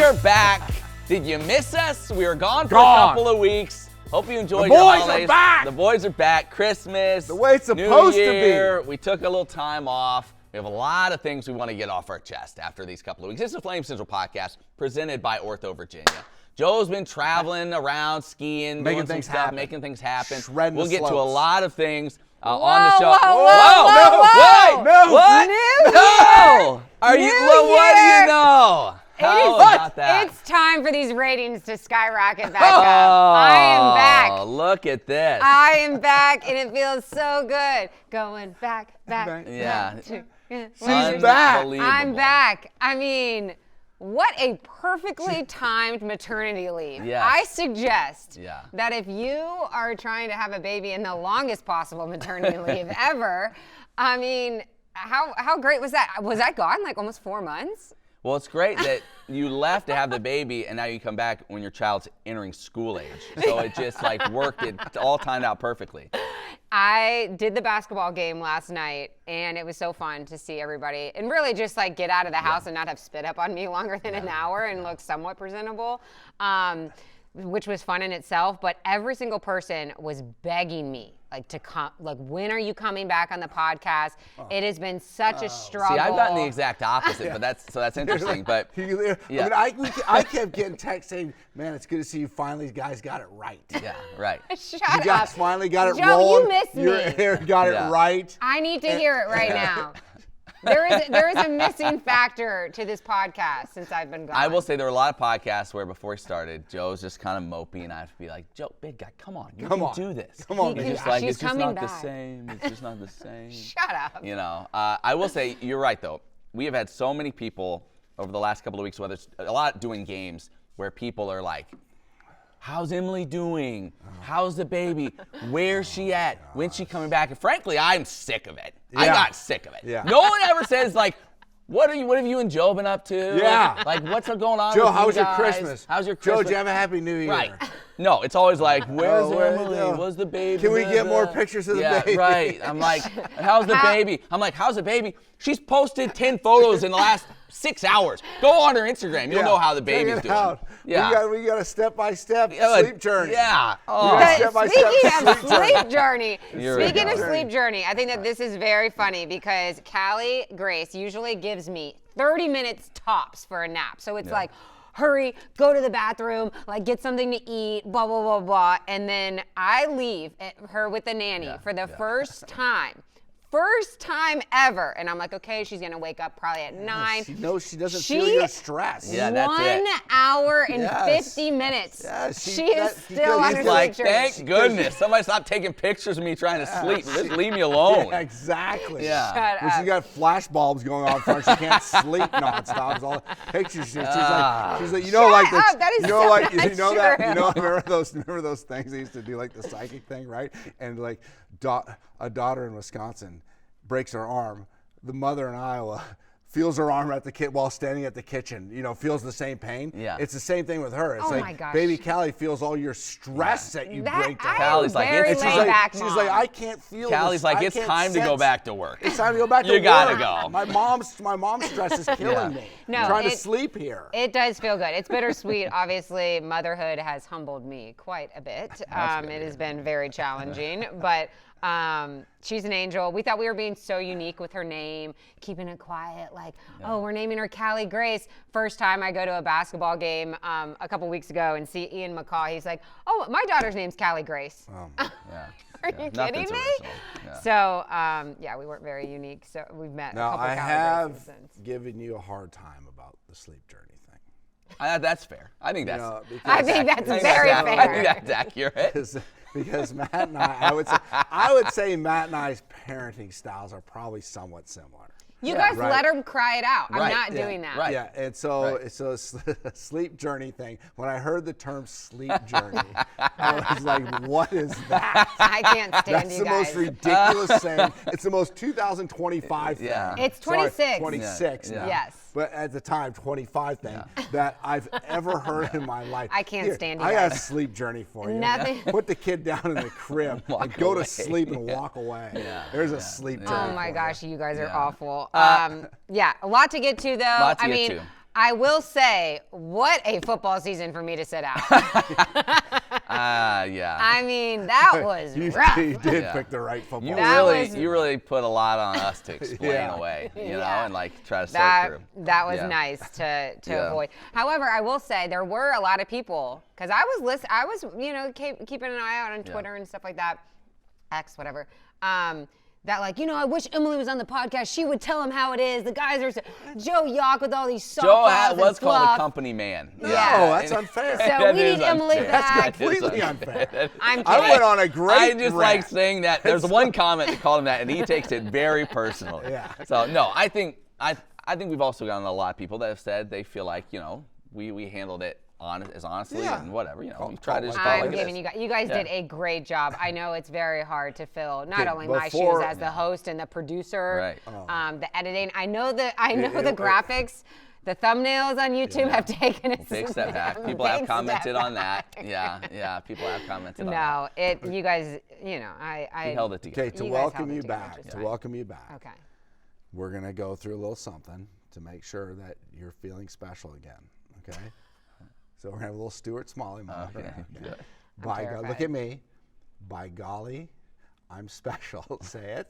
are back. Did you miss us? We were gone for a couple of weeks. Hope you enjoyed your holidays. The boys are back. The boys are back. Christmas, the way it's supposed New Year. to be. We took a little time off. We have a lot of things we want to get off our chest after these couple of weeks. This is a Flame Central podcast presented by OrthoVirginia. Joe's been traveling around, skiing, making doing things some stuff, happen. making things happen. Shredding We'll the get to a slopes. lot of things on Whoa, the show. whoa. Wait, what? New No! Are you? New Well, what do year. you know? How about that? It's time for these ratings to skyrocket back up. I am back. Oh, look at this. I am back, and it feels so good. Going back. Yeah. She's back. Unbelievable. I'm back. I mean, what a perfectly timed maternity leave. Yes. I suggest Yeah. that if you are trying to have a baby in the longest possible maternity leave ever, I mean, how great was that? Was that gone like almost 4 months? Well, it's great that you left to have the baby, and now you come back when your child's entering school age. So it just like worked. It all timed out perfectly. I did the basketball game last night, and it was so fun to see everybody and really just like get out of the house and not have spit up on me longer than an hour and look somewhat presentable, which was fun in itself. But every single person was begging me like to come, like, when are you coming back on the podcast? It has been such a struggle. See, I've gotten the exact opposite, but that's interesting. But yeah. I kept getting texts saying, "Man, it's good to see you finally. Guys got it right." Yeah, right. Shut You up. guys finally got it Joe, rolling. you missed Your me. hair got Yeah. it right. I need to hear it right now. There is a missing factor to this podcast since I've been gone. I will say there were a lot of podcasts where before we started, Joe's just kind of mopey, and I have to be like, Joe, big guy, come on, you can do this. Come on, It's man. just like, She's it's just coming not the back. same. It's just not the same. Shut up. You know, I will say you're right though. We have had so many people over the last couple of weeks, whether it's a lot doing games, where people are like, how's Emily doing? How's the baby? Where's she at? When's she coming back? And frankly, I'm sick of it. I Yeah. got sick of it. Yeah. No one ever says like, what have you and Joe been up to? Yeah. Like what's going on Joe, with how you was your guys? Christmas? How's your Joe, Christmas? did you have a happy New Year? Right. No, it's always like, where's where's Emily? the- Where's the baby? Can we Blah, get more blah. pictures of the Yeah, baby? right. I'm like, how's the baby? I'm like, how's the baby? She's posted 10 photos in the last 6 hours. Go on her Instagram. You'll know how the baby's Check it doing. out. Yeah. We got a step-by-step Yeah, sleep journey. Yeah. We Oh. got step-by-step Speaking of sleep journey. sleep journey, Here we speaking go. of sleep journey, I think that this is very funny because Callie Grace usually gives me 30 minutes tops for a nap. So it's like, hurry, go to the bathroom, like get something to eat, blah, blah, blah, blah. And then I leave her with the nanny for the first time ever. And I'm like, okay, she's gonna wake up probably at 9. She doesn't feel your stress. Yeah, that's it. 1 hour and Yes. 50 minutes. Yes, She is still because on her he's sleep Like, journey. thank goodness. Somebody stop taking pictures of me trying to sleep. Just leave me alone. Yeah, exactly. Yeah. Shut When up. she's got flash bulbs going on front, she can't sleep nonstop. It's all the pictures. She's like, you know, Shut like this, up, that is you know, so like not you know that, true. you know, remember those things they used to do, like the psychic thing, right? And like a daughter in Wisconsin breaks her arm. The mother in Iowa feels her arm at the while standing at the kitchen, you know, feels the same pain. Yeah. It's the same thing with her. It's Oh like my gosh. baby Callie feels all your stress that you bring to her. Callie's like, very it's- laid she's back She's mom. like, I can't feel Callie's this. like, I it's can't time to go sense- back to work. It's time to go back to You work. gotta go. My mom's stress is killing me. No, I'm trying to sleep here. It does feel good. It's bittersweet. Obviously, motherhood has humbled me quite a bit. It has been very challenging, but she's an angel. We thought we were being so unique with her name, keeping it quiet, like, oh, we're naming her Callie Grace. First time I go to a basketball game a couple weeks ago and see Ian McCaw, he's like, oh, my daughter's name's Callie Grace. Yeah. Are you kidding Nothing's me? original. Yeah. So, yeah, we weren't very unique. So we've met Now, a couple I Callie have Graces since. given you a hard time about the sleep journey thing. That's fair. I think that's. I think that's very I fair. think that's accurate. Because Matt and I would say Matt and I's parenting styles are probably somewhat similar. You guys right. let her cry it out. I'm Right. not Yeah, doing that. right. Yeah, and so Right. it's a sleep journey thing. When I heard the term sleep journey, I was like, what is that? I can't stand That's you the guys. most ridiculous saying. It's the most 2025 thing. Yeah. It's Sorry, 26. 26 Yeah. now. Yes. But at the time, 25 thing that I've ever heard in my life. I can't stand you I got a guys. sleep journey for you. Nothing. Put the kid down in the crib and Walk go away. to sleep and walk away. There's a sleep journey. Oh my for gosh, you. you guys are Yeah. awful. Yeah, a lot to get to though. Lot to I get mean, to. I will say, what a football season for me to sit out. Yeah. I mean, that was rough. You did pick the right football. You really put a lot on us to explain away, you know, and like try to sort through. That was nice to avoid. However, I will say there were a lot of people, because I was keeping an eye out on Twitter and stuff like that, X, whatever. That I wish Emily was on the podcast. She would tell him how it is. The guys are Joe Yock with all these softballs. Joe was called a company man. No, that's unfair. So we need Emily back. That's completely unfair. I'm kidding. I went on a great I just rant. like saying that. There's one comment that called him that, and he takes it very personally. Yeah. So no, I think we've also gotten a lot of people that have said they feel like we handled it honestly and whatever, we try to just call it I'm like giving it is. you guys did a great job. I know it's very hard to fill not only my shoes as the host and the producer, the editing. I know the graphics, the thumbnails on YouTube have taken a big step back. People have commented on that. Yeah, people have commented on that. You guys, I we held it together. Okay, to welcome you back. Okay. We're gonna go through a little something to make sure that you're feeling special again. Okay. So we're gonna have a little Stuart Smalley moment. Okay. By God, look at me. By golly, I'm special. Say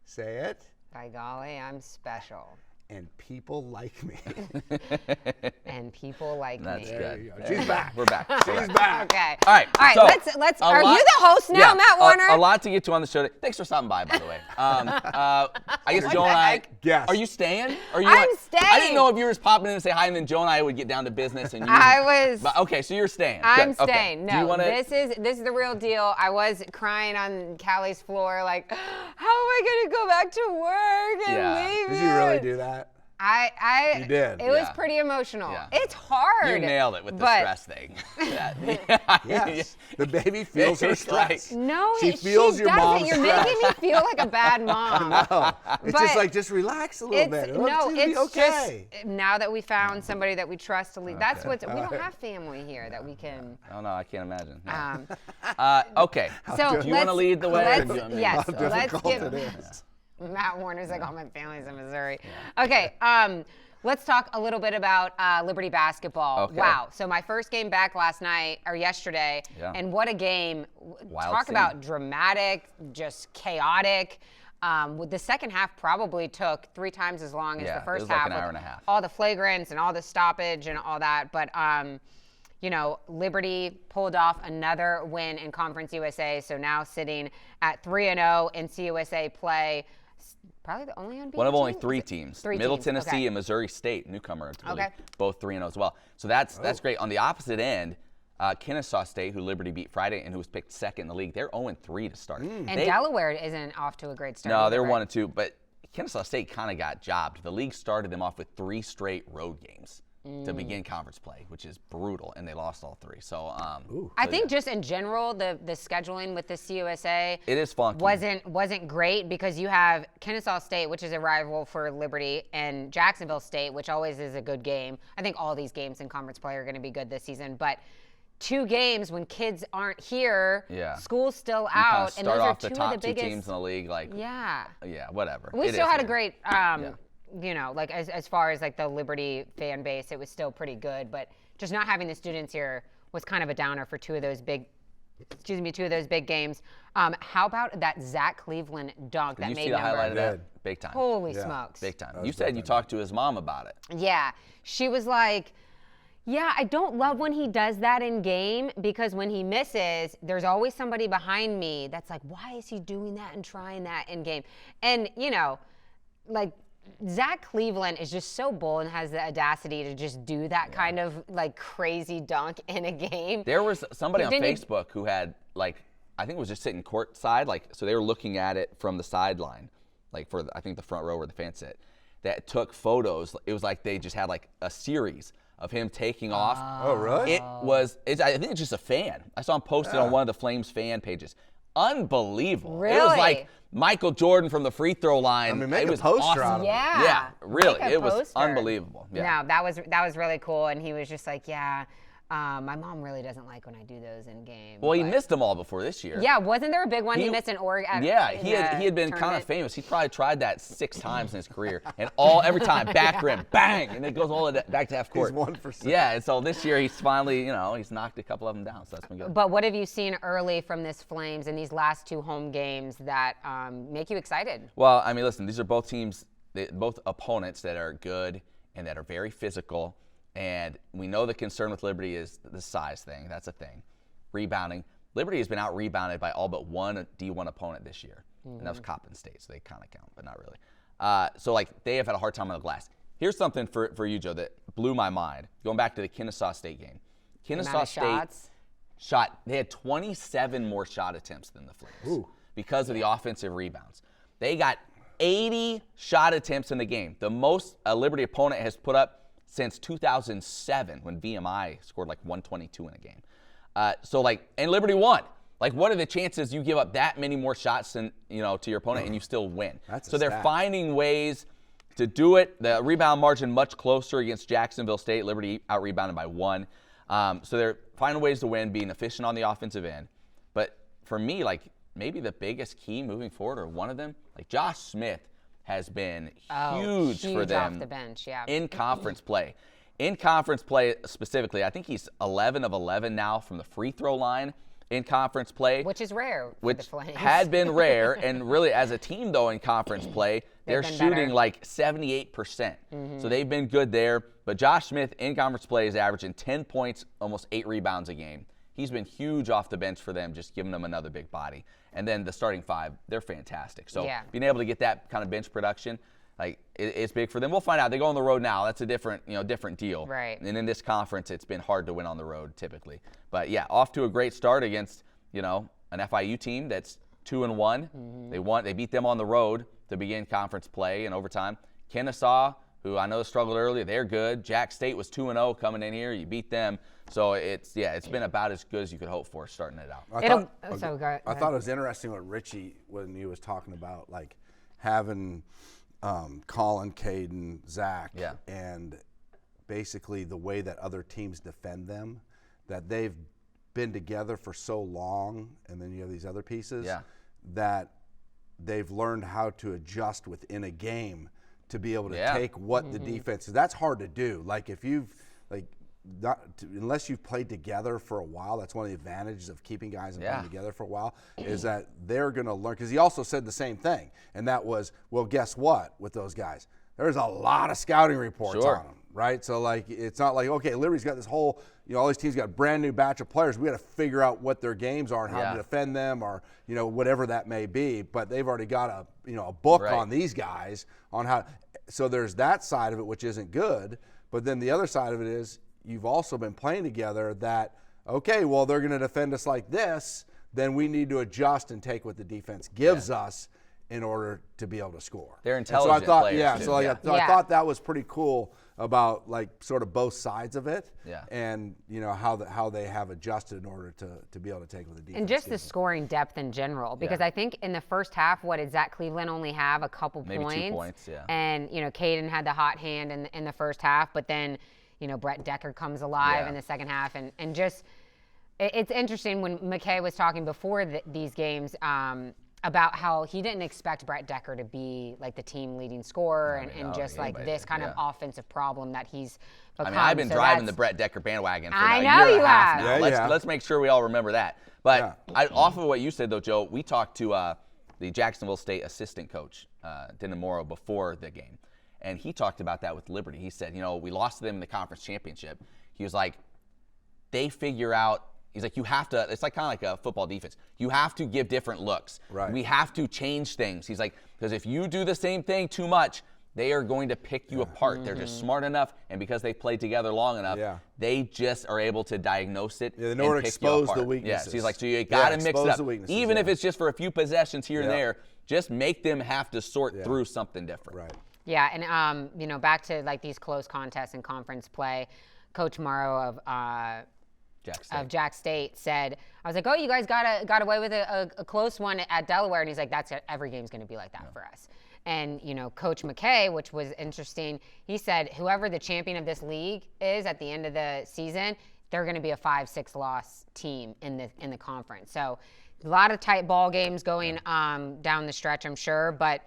it. By golly, I'm special. And people like me. And people like That's me. good. She's back. We're back. She's back. Okay. All right. So let's. Are you the host now, Matt Warner? A lot to get to on the show. Thanks for stopping by the way. I guess Joe and I. Yes. Are you staying? I'm staying. I didn't know if you were just popping in to say hi, and then Joe and I would get down to business. And you. But, okay, so you're staying. I'm Good. staying. Okay. No, this is the real deal. I was crying on Callie's floor, like, how am I gonna go back to work and leave? Did you really do that? You did. It was pretty emotional. Yeah. It's hard. You nailed it with the stress thing. Yes. The baby feels her stress. No, she feels your doesn't. mom's You're stress. making me feel like a bad mom. No, it's just relax a little bit. It's okay. just now that we found somebody that we trust to lead. That's what we don't have family here that we can. Oh no, I can't imagine. No. Okay. So do you want to lead the way? Yes. How Let's difficult get. it is. Matt Warner's like, all my family's in Missouri. Okay, let's talk a little bit about Liberty basketball. Okay. Wow. So my first game back yesterday, and what a game. Talk about dramatic, just chaotic. The second half probably took 3 times as long as the first half. Like an hour and a half. All the flagrants and all the stoppage and all that. But, Liberty pulled off another win in Conference USA, so now sitting at 3-0 in CUSA play. Probably the only unbeaten One of only team? 3 teams. Three Middle teams, Tennessee and Missouri State, newcomer to the league, Okay. both 3-0 as well. So that's great. On the opposite end, Kennesaw State, who Liberty beat Friday and who was picked second in the league, they're 0-3 to start. And Delaware isn't off to a great start. No, they're right? 1-2, but Kennesaw State kind of got jobbed. The league started them off with 3 straight road games to begin conference play, which is brutal, and they lost all 3. So I think just in general, the scheduling with the CUSA it is funky. wasn't great because you have Kennesaw State, which is a rival for Liberty, and Jacksonville State, which always is a good game. I think all these games in conference play are going to be good this season, but 2 games when kids aren't here, school's still out, and those are 2 of the biggest. Start off the top 2 teams in the league, like whatever. We still had a great. As far as like the Liberty fan base, it was still pretty good, but just not having the students here was kind of a downer for 2 of those big games. How about that Zach Cleveland dunk that made Did you see the highlight of that? Big time. Holy smokes. Big time. You said you talked to his mom about it. Yeah. She was like, yeah, I don't love when he does that in game because when he misses, there's always somebody behind me that's like, why is he doing that and trying that in game? And, Zach Cleveland is just so bold and has the audacity to just do that kind of like crazy dunk in a game. There was somebody on Facebook who had I think it was just sitting courtside, so they were looking at it from the sideline, for I think the front row where the fans sit, that took photos. It was like they just had a series of him taking off. Oh, really? I think it's just a fan. I saw him posted on one of the Flames fan pages. Unbelievable. Really? It was like Michael Jordan from the free throw line. I mean, make it a was poster awesome. out of it. Yeah. Really. Make a It was poster. unbelievable. Yeah. No, that was really cool. And he was just like, yeah, My mom really doesn't like when I do those in game. Well, he missed them all before this year. Yeah, wasn't there a big one he missed in Oregon? Yeah, he had been kind of famous. He probably tried that 6 times in his career, and every time back rim, bang, and it goes all the way back to half court. He's 1%. Yeah, and so this year he's finally, he's knocked a couple of them down, so that's been good. But what have you seen early from this Flames in these last 2 home games that make you excited? Well, I mean, listen, these are both teams, both opponents that are good and that are very physical. And we know the concern with Liberty is the size thing. That's a thing. Rebounding. Liberty has been out-rebounded by all but one D1 opponent this year. And that was Coppin State, so they kind of count, but not really. So, they have had a hard time on the glass. Here's something for you, Joe, that blew my mind. Going back to the Kennesaw State game. Kennesaw State they had 27 more shot attempts than the Flames because of the offensive rebounds. They got 80 shot attempts in the game, the most a Liberty opponent has put up since 2007 when VMI scored 122 in a game. And Liberty won. What are the chances you give up that many more shots than, to your opponent and you still win? So they're finding ways to do it. The rebound margin much closer against Jacksonville State. Liberty out-rebounded by 1. So they're finding ways to win, being efficient on the offensive end. But for me, maybe the biggest key moving forward, or one of them, Josh Smith has been huge for them off the bench, in conference play. In conference play specifically, I think he's 11 of 11 now from the free throw line in conference play. Which is rare for which the Flames. Had been rare. And really, as a team, though, in conference play, they're shooting better. 78%. So they've been good there. But Josh Smith in conference play is averaging 10 points, almost 8 rebounds a game. He's been huge off the bench for them, just giving them another big body. And then the starting 5, they're fantastic. So being able to get that kind of bench production, it's big for them. We'll find out. They go on the road now. That's a different deal. Right. And in this conference, it's been hard to win on the road typically. But yeah, off to a great start against, an FIU team that's 2-1. They beat them on the road to begin conference play in overtime. Kennesaw, who I know struggled earlier, they're good. Jack State was 2-0 coming in here. You beat them. So it's been about as good as you could hope for starting it out. I thought it was interesting what Richie, when he was talking about having Colin, Caden, Zach, and basically the way that other teams defend them, that they've been together for so long, and then you have these other pieces that they've learned how to adjust within a game to be able to take what the defense is. That's hard to do. If you've unless you've played together for a while, that's one of the advantages of keeping guys and playing together for a while, is that they're going to learn. Because he also said the same thing, and that was, well, guess what with those guys? There's a lot of scouting reports on them, right? So, it's not okay, Liberty's got this whole, all these teams got a brand new batch of players. We got to figure out what their games are and how to defend them, or, whatever that may be. But they've already got a book on these guys on how. So there's that side of it, which isn't good. But then the other side of it is, you've also been playing together that, okay, well, they're going to defend us like this, then we need to adjust and take what the defense gives us in order to be able to score. They're intelligent players. I thought that was pretty cool about sort of both sides of it, and how they have adjusted in order to be able to take what the defense and just the gives them. Scoring depth in general, because I think in the first half, what did Zach Cleveland only have a couple Maybe points? 2 points, And Caden had the hot hand in the first half, but then Brett Decker comes alive in the second half, and just it's interesting when McKay was talking before these games about how he didn't expect Brett Decker to be the team leading scorer and just this kind of offensive problem that he's become. I've been driving the Brett Decker bandwagon for I a know year you and a half have. now. Let's make sure we all remember that. But off of what you said, though, Joe, we talked to the Jacksonville State assistant coach, Dennis Morrow, before the game. And he talked about that with Liberty. He said, we lost to them in the conference championship. He was like, they figure out, he's like, you have to, it's kind of like a football defense. You have to give different looks. Right. We have to change things. He's like, because if you do the same thing too much, they are going to pick you apart. They're just smart enough, and because they played together long enough, they just are able to diagnose it in order to expose the weaknesses. So he's like, so you got to mix it up. Even if it's just for a few possessions here and there, just make them have to sort through something different. Right. Yeah, and back to these close contests and conference play, Coach Morrow of Jack State said, I was like, oh, you guys got away with a close one at Delaware, and he's like, that's every game's going to be like that for us. And Coach McKay, which was interesting, he said, whoever the champion of this league is at the end of the season, they're going to be a 5-6 loss team in the conference. So a lot of tight ball games going down the stretch, I'm sure, but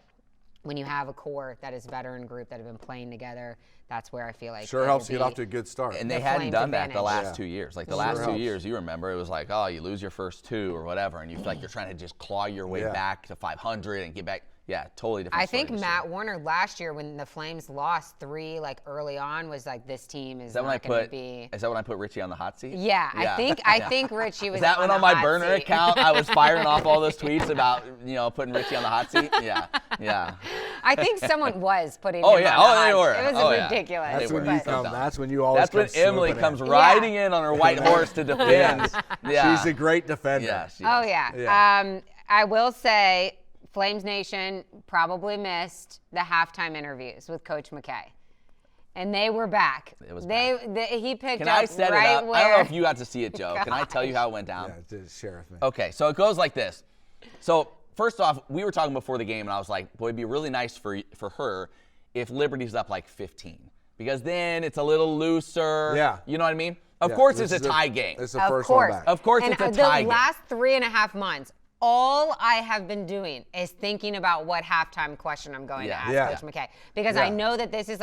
when you have a core that is veteran group that have been playing together, that's where I feel like sure helps you get off to a good start. And they hadn't done that the advantage. last 2 years. Like the last 2 years, you remember, it was like, oh, you lose your first 2 or whatever, and you feel like you're trying to just claw your way back to 500 and get back. Yeah, totally different. I think Matt Warner last year, when the Flames lost 3 like early on, was like, this team is not going to be. Is that when I put Richie on the hot seat? Yeah, I think Richie was. Is that when on my burner account I was firing off all those tweets about putting Richie on the hot seat? Yeah. I think someone was putting. Oh him yeah, on the they were. It was ridiculous. That's when but- you come. That's when you always. That's when Emily comes riding in on her white horse to defend. Yeah. She's a great defender. Yeah. She Oh is. yeah. I will say, Flames Nation probably missed the halftime interviews with Coach McKay. And they were back. It was he picked Can up I set right it up? where. I don't know if you got to see it, Joe. Can I tell you how it went down? Yeah, share with me. Okay, so it goes like this. So first off, we were talking before the game, and I was like, boy, it'd be really nice for her if Liberty's up like 15. Because then it's a little looser. Yeah. You know what I mean? Of course it's a tie game. It's the Of first course. one back. Of course And it's a tie the game. last 3.5 months, all I have been doing is thinking about what halftime question I'm going to ask Coach McKay. Because I know that this is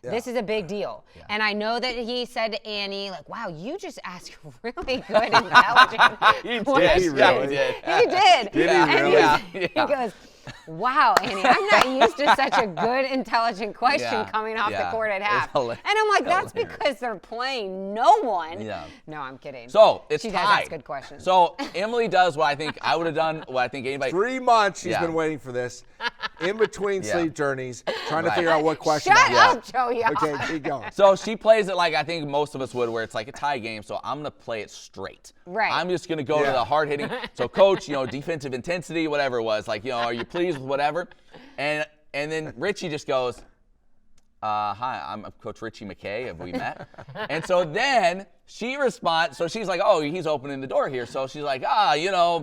this is a big deal. Yeah. And I know that he said to Annie, like, wow, you just asked really good, intelligent questions. He really did. He did. Did he And really? he goes, wow, Annie, I'm not used to such a good, intelligent question coming off the court at half. And I'm like, that's because they're playing no one. Yeah. No, I'm kidding. So it's she tied. does ask good questions. So Emily does what I think I would have done, what I think anybody. 3 months she's been waiting for this, in between sleep journeys, trying to figure out what question. Shut up, Joey. Okay, keep going. So she plays it like I think most of us would, where it's like a tie game. So I'm gonna play it straight. Right. I'm just gonna go to the hard hitting. So coach, defensive intensity, whatever it was, like, are you pleased with whatever? And then Richie just goes, hi, I'm Coach Richie McKay. Have we met? And so then she responds. So she's like, oh, he's opening the door here. So she's like, And I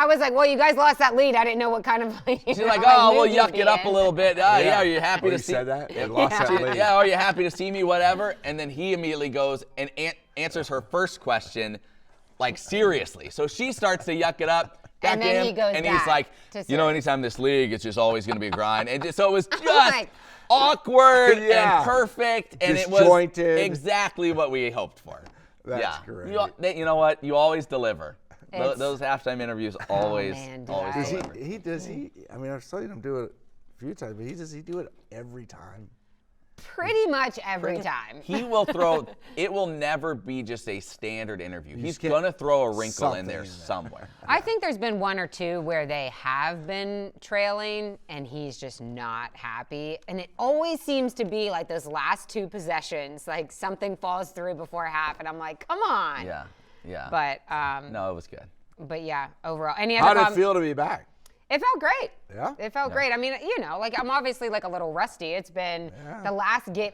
was like, well, you guys lost that lead. I didn't know what kind of. She's like, oh, we'll yuck it up a little bit. Are you happy Well, to you see? said that? You lost that lead. Yeah, are you happy to see me? Whatever. And then he immediately goes and answers her first question, like seriously. So she starts to yuck it up. And then he goes and he's like, anytime this league, it's just always going to be a grind. And so it was just awkward and perfect, and disjointed. It was exactly what we hoped for. That's great. You know what? You always deliver. Those halftime interviews always deliver. Does he? I mean, I've seen him do it a few times, but does he do it every time? Pretty much every time. He will throw. It will never be just a standard interview. He's gonna throw a wrinkle in there somewhere. I think there's been 1 or 2 where they have been trailing and he's just not happy. And it always seems to be like those last 2 possessions, like something falls through before half, and I'm like, come on. Yeah. But no, it was good. But yeah, overall. Any other? How did it feel to be back? It felt great. Yeah? It felt great. I mean, I'm obviously like a little rusty. It's been the last game.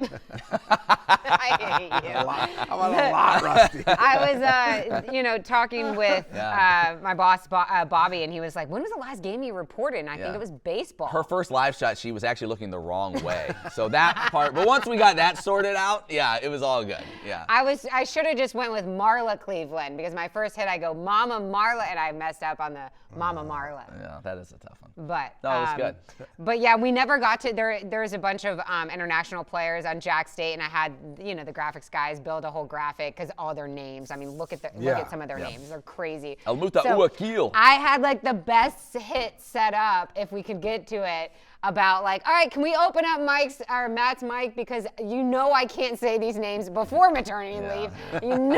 I hate you. I'm a lot rusty. I was, talking with my boss, Bobby, and he was like, when was the last game you reported? And I think it was baseball. Her first live shot, she was actually looking the wrong way. So that part, but once we got that sorted out, it was all good. Yeah. I should have just went with Marla Cleveland, because my first hit, I go Mama Marla, and I messed up on the Mama Marla. Yeah, that is a tough one. But no, it was good. But yeah, we never got to there's a bunch of international players on Jack State, and I had the graphics guys build a whole graphic because all their names. I mean, look at some of their names. They're crazy. Almuta Uakil. I had like the best hit set up, if we could get to it, about like, all right, can we open up Matt's mic, because I can't say these names before maternity leave.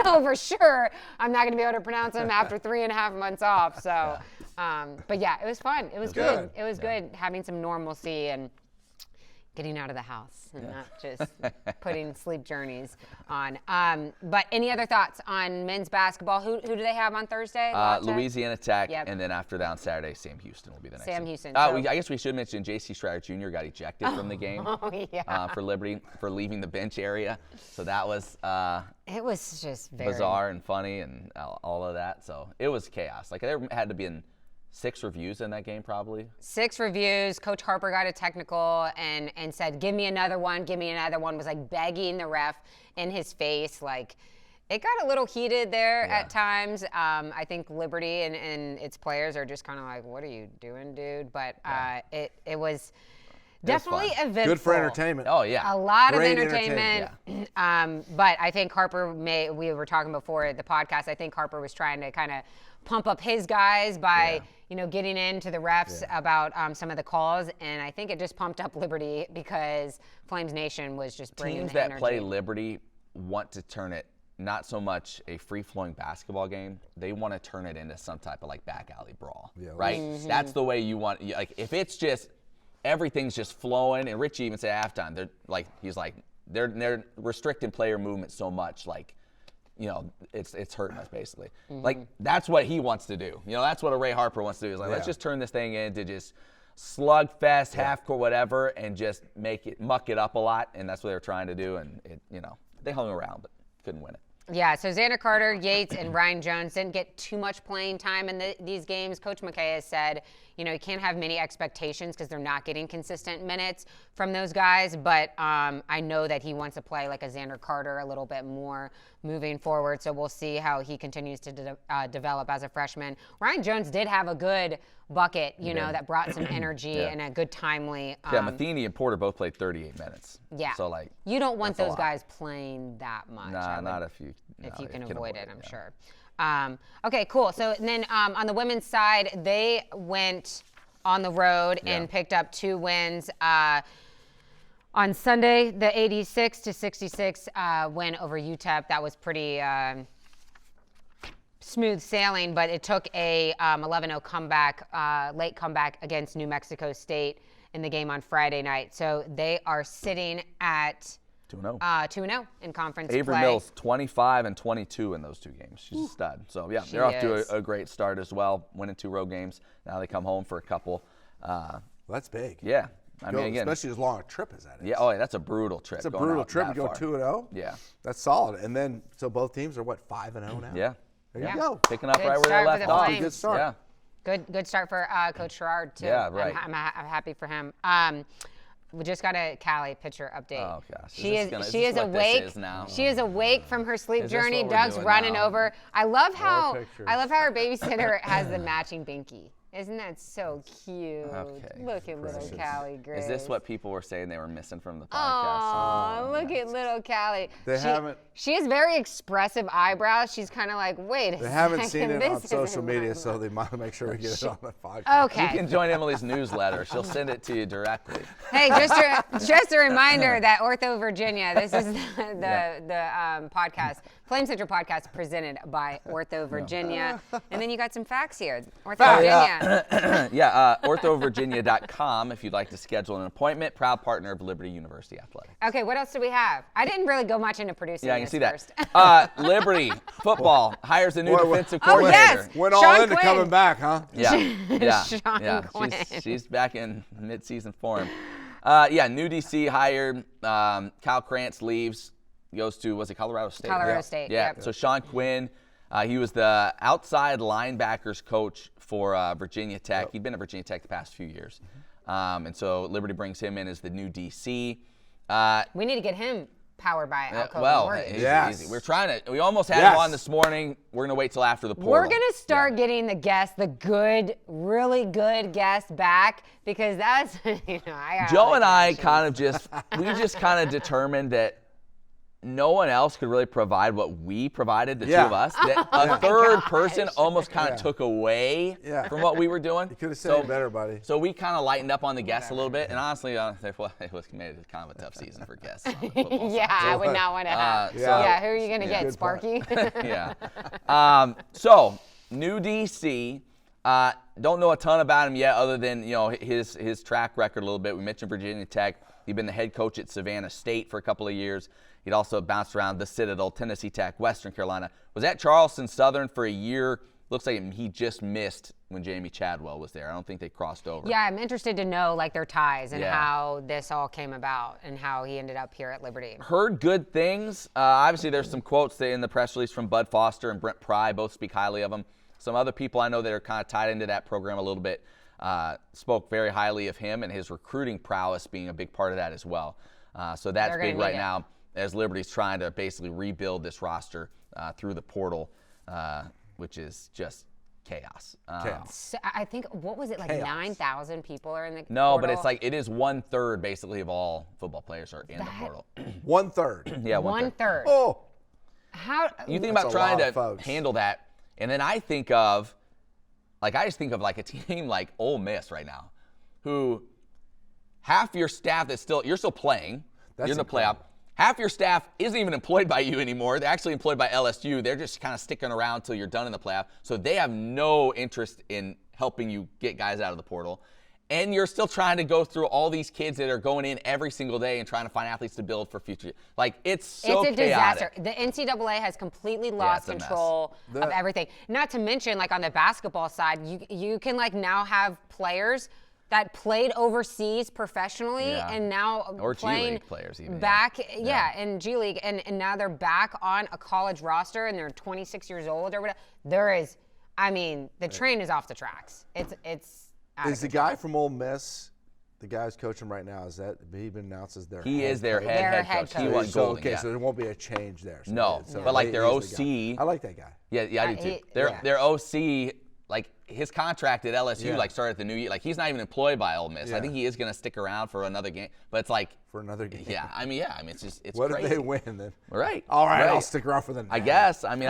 For sure I'm not going to be able to pronounce them after 3.5 months off. So. But yeah, it was fun. It was good. It was good having some normalcy and getting out of the house and not just putting sleep journeys on. But any other thoughts on men's basketball? Who do they have on Thursday? Louisiana Tech, and then after that on Saturday, Sam Houston will be the next. Sam Houston. I guess we should mention J.C. Strider Jr. got ejected from the game for Liberty for leaving the bench area. So that was it was just very bizarre and funny and all of that. So it was chaos. Like there had to be 6 reviews in that game, probably. 6 reviews. Coach Harper got a technical and said, give me another one, give me another one. Was like begging the ref in his face, like, it got a little heated there at times. I think Liberty and its players are just kind of like, what are you doing, dude? But it was definitely eventful. Good for entertainment. Oh, yeah. A lot Great of entertainment. But I think Harper we were talking before the podcast, I think Harper was trying to kind of pump up his guys by, getting into the refs about some of the calls. And I think it just pumped up Liberty because Flames Nation was just bringing Teams the that energy. play Liberty want to turn it not so much a free-flowing basketball game. They want to turn it into some type of like back alley brawl, right? Mm-hmm. That's the way you want. Like if it's just everything's just flowing, and Richie even said at halftime, they're restricting player movement so much, like, it's hurting us basically. Mm-hmm. Like that's what he wants to do. That's what a Ray Harper wants to do. Is like, let's just turn this thing into just slugfest, half court, whatever, and just muck it up a lot. And that's what they're trying to do. And they hung around, but couldn't win it. Yeah, so Xander Carter, Yates, and Ryan Jones didn't get too much playing time in these games. Coach McKay has said, you can't have many expectations because they're not getting consistent minutes from those guys. But I know that he wants to play like a Xander Carter a little bit more moving forward. So we'll see how he continues to develop as a freshman. Ryan Jones did have a good bucket, that brought some energy and a good timely. Matheny and Porter both played 38 minutes. Yeah. So like you don't want those guys playing that much. Nah, not if you. If you can avoid it, I'm sure. Okay, cool. So then on the women's side, they went on the road and picked up 2 wins. On Sunday, the 86-66 win over UTEP. That was pretty smooth sailing, but it took a 11-0 comeback, late comeback against New Mexico State in the game on Friday night. So they are sitting at 2-0. 2-0 in conference Avery play. Mills 25 and 22 in those 2 games. She's a stud. So yeah, they're off to a great start as well. Winning 2 road games. Now they come home for a couple. That's big. Yeah. I mean, again, especially as long a trip as that is. Yeah. Oh, yeah. That's a brutal trip. It's a brutal trip. You go 2-0. Yeah. That's solid. And then so both teams are 5-0 now. Yeah. There you go. Picking up Good right where they start for left the off. Flames. Good start. Yeah. Good start for Coach Sherrard too. Yeah, right. I'm happy for him. We just got a Callie pitcher update. Oh gosh. She is what awake. this is now? She is awake from her sleep Is this journey. what we're Doug's doing running now? over. I love how pictures. her babysitter has the matching binky. Isn't that so cute? Okay. Look at little Callie Grace. Is this what people were saying they were missing from the podcast? Oh, look at little Callie. She has very expressive eyebrows. She's kind of like, wait a second. They haven't seen it on this social isn't media, my so they might make sure we get it on the podcast. Okay. You can join Emily's newsletter. She'll send it to you directly. Hey, just a reminder that OrthoVirginia, this is the podcast, Flame Central podcast presented by OrthoVirginia. And then you got some facts here. OrthoVirginia. OrthoVirginia.com if you'd like to schedule an appointment. Proud partner of Liberty University Athletics. Okay, what else do we have? I didn't really go much into producing Yeah, I can this see first. that. Liberty football hires a new defensive coordinator. yes. Went Sean all into Quinn. coming back, huh? Yeah, Sean Quinn. She's back in mid-season form. New DC hired. Kyle Krantz leaves, goes to, was it Colorado State? Colorado State, Yeah, yep. so Sean Quinn, he was the outside linebackers coach for Virginia Tech. Yep. He'd been at Virginia Tech the past few years. And so Liberty brings him in as the new DC. We need to get him powered by Alcoa Well, Mortgage. easy. We're trying to. We almost had him on this morning. We're going to wait till after the portal. We're going to start getting the guests, the good, really good guests back because that's, I got Joe and I kind of just determined that no one else could really provide what we provided, the two of us. That a third person almost kind of took away from what we were doing. You could have said it better, buddy. So we kind of lightened up on the guests a little bit, and honestly, it was made it kind of a tough season for guests. On the football side. I would not want to have. Who are you going to get, Sparky? So new DC. Don't know a ton about him yet, other than his track record a little bit. We mentioned Virginia Tech. He'd been the head coach at Savannah State for a couple of years. He'd also bounced around the Citadel, Tennessee Tech, Western Carolina. Was at Charleston Southern for a year. Looks like he just missed when Jamie Chadwell was there. I don't think they crossed over. Yeah, I'm interested to know their ties and how this all came about and how he ended up here at Liberty. Heard good things. Obviously, there's some quotes in the press release from Bud Foster and Brent Pry. Both speak highly of him. Some other people I know that are kind of tied into that program a little bit spoke very highly of him and his recruiting prowess being a big part of that as well. So that's big right now as Liberty's trying to basically rebuild this roster through the portal, which is just chaos. So I think, what was it, like 9,000 people are in the No, portal? but it's like it is 1/3 basically of all football players are in the portal. 1/3. Yeah, 1/3. Oh, How? You think That's about a trying lot of to folks. handle that, and then I think of, I just think of like a team like Ole Miss right now, who half your staff you're still playing, you're in the playoff. Half your staff isn't even employed by you anymore. They're actually employed by LSU. They're just kind of sticking around till you're done in the playoff. So they have no interest in helping you get guys out of the portal. And you're still trying to go through all these kids that are going in every single day and trying to find athletes to build for future. Like, it's so It's a chaotic. disaster. The NCAA has completely lost it's a mess. control of everything. Not to mention, like on the basketball side, you can like now have players that played overseas professionally and now or playing G League players even, back in G League and now they're back on a college roster and they're 26 years old or whatever. The train is off the tracks. It's out is of the guy from Ole Miss, the guy who's coaching right now, has he been announced as their He head is their coach? head coach. He won So, Golden. okay, yeah. so there won't be a change there. So No, so but like he's their the guy. OC. I like that guy. Yeah, I do too. Their OC, like his contract at LSU, like started at the new year. Like he's not even employed by Ole Miss. I think he is going to stick around for another game. But it's like For another game. it's just it's What crazy. if they win then? Right. All right, Right. I'll stick around for the I guess. I mean,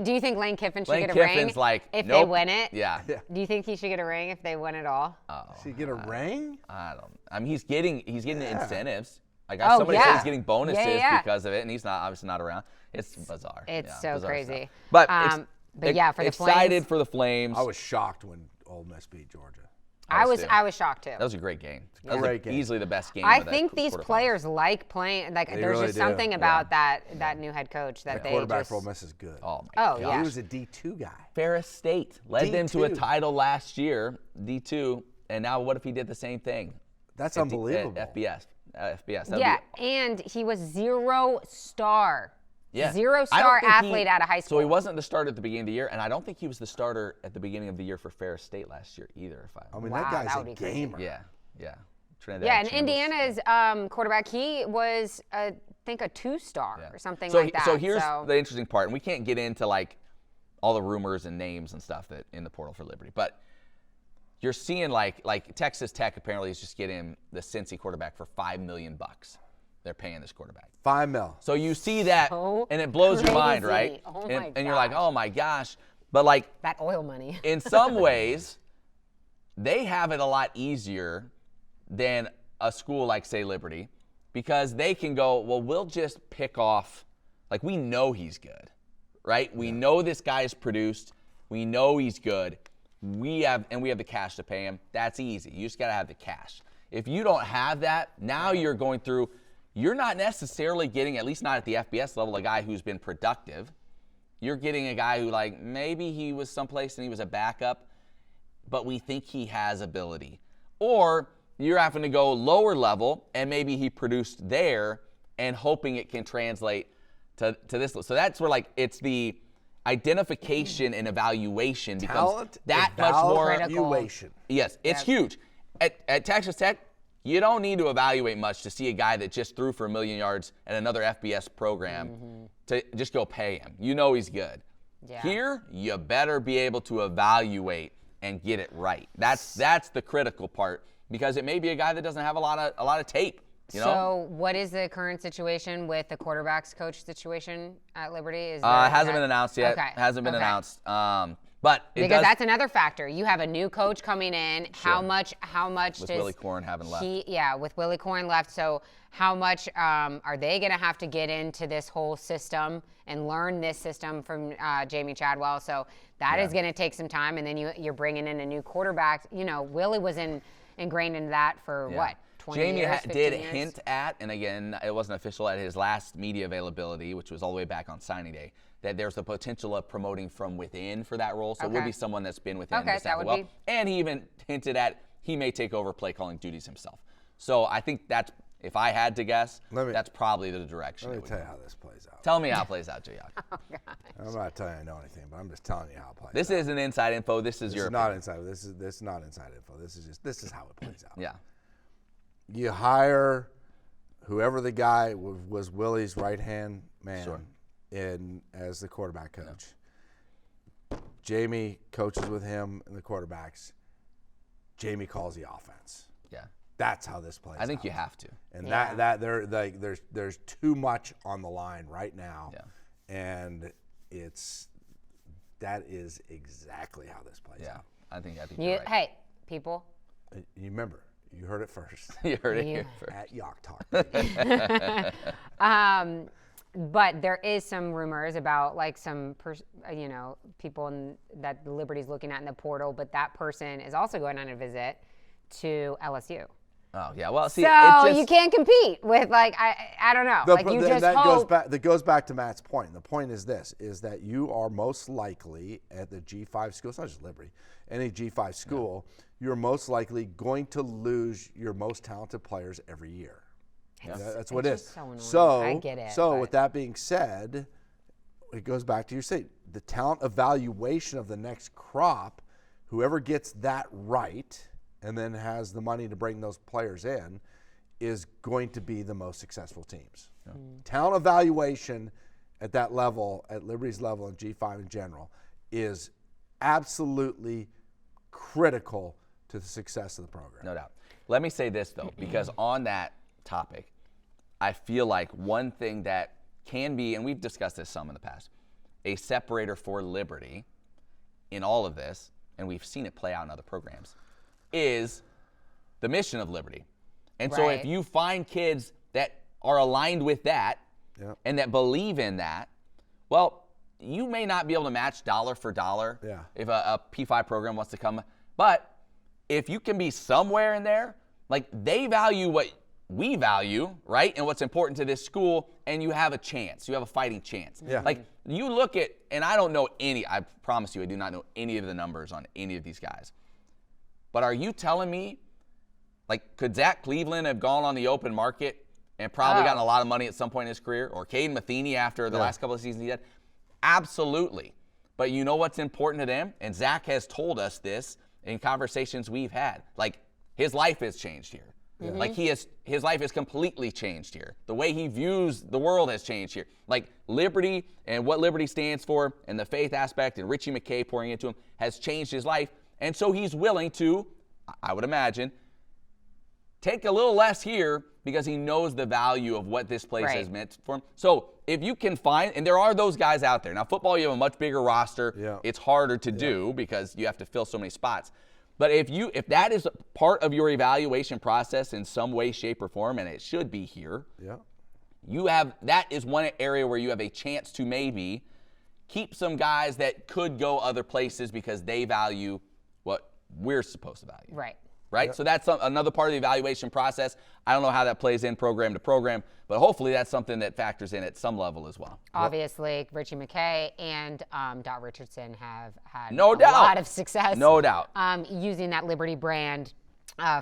do you think Lane Kiffin should Lane get a ring Kiffin's like, if nope. they win it? Yeah. Do you think he should get a ring if they win it all? Should he get a ring? I don't. I mean, he's getting the incentives. Like Oh, somebody said, yeah. he's getting bonuses Yeah. because of it, and he's obviously not around. It's bizarre. It's Yeah, so bizarre crazy. stuff. But For the excited Flames, for the Flames. I was shocked when Ole Miss beat Georgia. I too. was shocked too. That was a great game. That was Great game. easily the best game. I of that think these quarterfinals. players like playing. Like, there's really just do. something about that new head coach that The they quarterback just. for Ole Miss is good. Oh my Oh, God. yeah. He was a D2 guy. Ferris State led them to a D2. title last year, D2, and now what if he did the same thing? That's at unbelievable. FBS. That'd Yeah, be- and he was 0-star. Yeah. 0-star athlete out of high school. So he wasn't the starter at the beginning of the year, and I don't think he was the starter at the beginning of the year for Ferris State last year either. I mean, Wow, that that guy's would a be crazy. gamer. Yeah. Trinidad Yeah, and Chambers. Indiana's quarterback, he was, I think, a 2-star or something so, like that. So here's the interesting part, and we can't get into like all the rumors and names and stuff that in the portal for Liberty, but you're seeing like Texas Tech apparently is just getting the Cincy quarterback for $5 million. They're paying this quarterback. $5 million. So you see that, So and it blows your mind, crazy. right? Oh and, my you're like, gosh. oh my gosh. But like that oil money. in some ways, they have it a lot easier than a school like, say, Liberty, because they can go, well, we'll just pick off, like, we know he's good, right? We know this guy's produced. We know he's good. We have the cash to pay him. That's easy. You just got to have the cash. If you don't have that, now you're going through, you're not necessarily getting, at least not at the FBS level, a guy who's been productive. You're getting a guy who, like, maybe he was someplace and he was a backup, but we think he has ability. Or you're having to go lower level and maybe he produced there and hoping it can translate to this. So that's where, like, it's the identification and evaluation becomes Talent that much more. evaluation. Yes, it's huge. At Texas Tech, you don't need to evaluate much to see a guy that just threw for 1 million yards at another FBS program to just go pay him. You know he's good. Yeah. Here, you better be able to evaluate and get it right. That's the critical part, because it may be a guy that doesn't have a lot of tape. You know? So what is the current situation with the quarterbacks coach situation at Liberty? It hasn't been announced yet. Okay. Hasn't been Okay. announced. But it Because does, that's another factor. You have a new coach coming in. How much with does Willie Corn having left. with Willie Corn left. So how much are they going to have to get into this whole system and learn this system from Jamie Chadwell? So that is going to take some time. And then you're bringing in a new quarterback. You know, Willie was ingrained into that for what? 20 Jamie years, 15 did years? hint at, and again, it wasn't official at his last media availability, which was all the way back on signing day, that there's the potential of promoting from within for that role. So it would Okay. be someone that's been within Okay, the staff that would well. be- And he even hinted at he may take over play calling duties himself. So I think that's, if I had to guess, that's probably the direction. Let it me would tell you go. how this plays out. Tell me how it plays out, J. Yock. I'm not telling you I know anything, but I'm just telling you how it plays This out. isn't inside info. This is This your is not opinion. inside. This is not inside info. This is how it plays out. Yeah. You hire whoever the guy was Willie's right-hand man. Sure. as the quarterback coach. Jamie coaches with him and the quarterbacks. Jamie calls the offense. Yeah. That's how this plays. I think out. you have to. And there's too much on the line right now. Yeah. And that is exactly how this plays out. I think you're right. Hey, people. You remember, you heard it first. You heard it here first. At Yacht Talk. But there is some rumors about like some, people that the Liberty's looking at in the portal, but that person is also going on a visit to LSU. Oh yeah, well, see, so you can't compete with I don't know. That goes back to Matt's point. The point is this: is that you are most likely at the G5 school. It's not just Liberty. Any G5 school, you're most likely going to lose your most talented players every year. That's what it is. So I get it. So with that being said, it goes back to your state. The talent evaluation of the next crop, whoever gets that right and then has the money to bring those players in, is going to be the most successful teams. Yeah. Talent evaluation at that level, at Liberty's level and G5 in general, is absolutely critical to the success of the program. No doubt. Let me say this, though, because on that topic, I feel like one thing that can be, and we've discussed this some in the past, a separator for Liberty in all of this, and we've seen it play out in other programs, is the mission of Liberty. And so if you find kids that are aligned with that and that believe in that, well, you may not be able to match dollar for dollar if a P5 program wants to come. But if you can be somewhere in there, like they value what we value, right? And what's important to this school, and you have a chance. You have a fighting chance. Yeah. Like you look at, and I don't know I promise you, I do not know any of the numbers on any of these guys. But are you telling me, like, could Zach Cleveland have gone on the open market and probably gotten a lot of money at some point in his career? Or Caden Matheny after the last couple of seasons he had? Absolutely. But you know what's important to them? And Zach has told us this in conversations we've had. Like, his life has changed here. Mm-hmm. Like, his life has completely changed here. The way he views the world has changed here. Like, Liberty and what Liberty stands for and the faith aspect and Richie McKay pouring into him has changed his life. And so he's willing to, I would imagine, take a little less here because he knows the value of what this place has meant for him. So if you can find, and there are those guys out there. Now, football, you have a much bigger roster. Yeah. It's harder to do because you have to fill so many spots. But if that is part of your evaluation process in some way, shape, or form, and it should be here, that is one area where you have a chance to maybe keep some guys that could go other places because they value what we're supposed to value. Right? Yep. So that's another part of the evaluation process. I don't know how that plays in program to program, but hopefully that's something that factors in at some level as well. Obviously, Richie McKay and Dot Richardson have had a lot of success. No doubt. Using that Liberty brand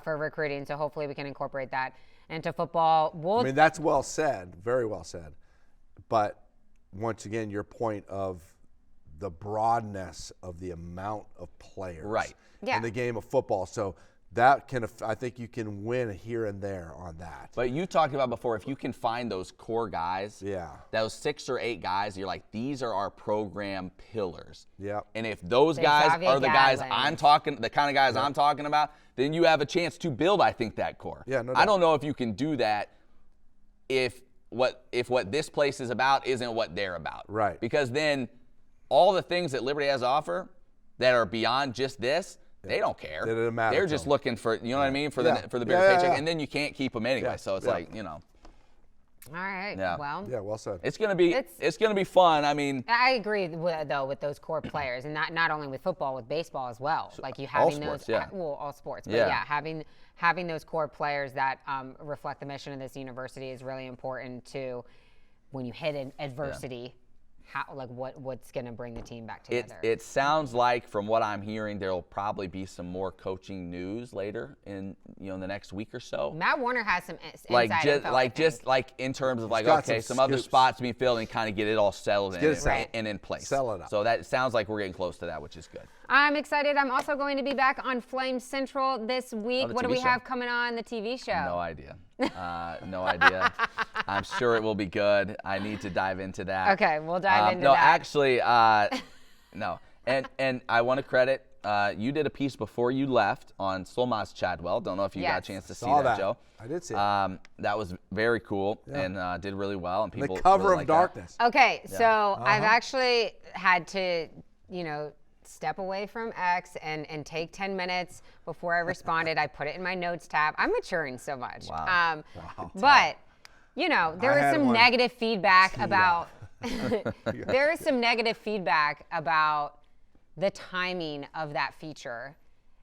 for recruiting, so hopefully we can incorporate that into football. I mean, that's well said, very well said. But once again, your point of the broadness of the amount of players in the game of football. So that I think you can win here and there on that. But you talked about before, if you can find those core guys, those 6 or 8 guys, you're like, these are our program pillars. Yeah. And if those guys are the guys I'm talking, the kind of guys I'm talking about, then you have a chance to build, I think, that core. Yeah, no doubt. I don't know if you can do that if what this place is about isn't what they're about. Right. Because then all the things that Liberty has to offer that are beyond just this, they don't care. It doesn't matter. They're just looking for, you know what I mean, for the bigger paycheck, and then you can't keep them anyway. So it's like, you know. All right. Yeah. Well. Yeah. Well said. It's gonna be fun. I mean. I agree with those core players, and not only with football, with baseball as well. Like you having all sports, all sports, but having those core players that reflect the mission of this university is really important to when you hit an adversity. What's going to bring the team back together? It sounds like, from what I'm hearing, there'll probably be some more coaching news later in the next week or so. Matt Warner has some inside info, in terms of some other spots being filled and kind of get it all settled and in place. Sell it up. So that sounds like we're getting close to that, which is good. I'm excited. I'm also going to be back on Flame Central this week. What do we have coming on the TV show? No idea. No idea. I'm sure it will be good. I need to dive into that. Okay, we'll dive into no, that. actually, no. And I want to credit, you did a piece before you left on Solmaz Chadwell. Don't know if you got a chance to see that, Joe. I did see it. That was very cool and did really well. And people The cover really of liked Darkness. Okay, so I've actually had to, step away from X and take 10 minutes before I responded. I put it in my notes tab. I'm maturing so much. Wow. But, there was had some one negative feedback about there is some negative feedback about the timing of that feature.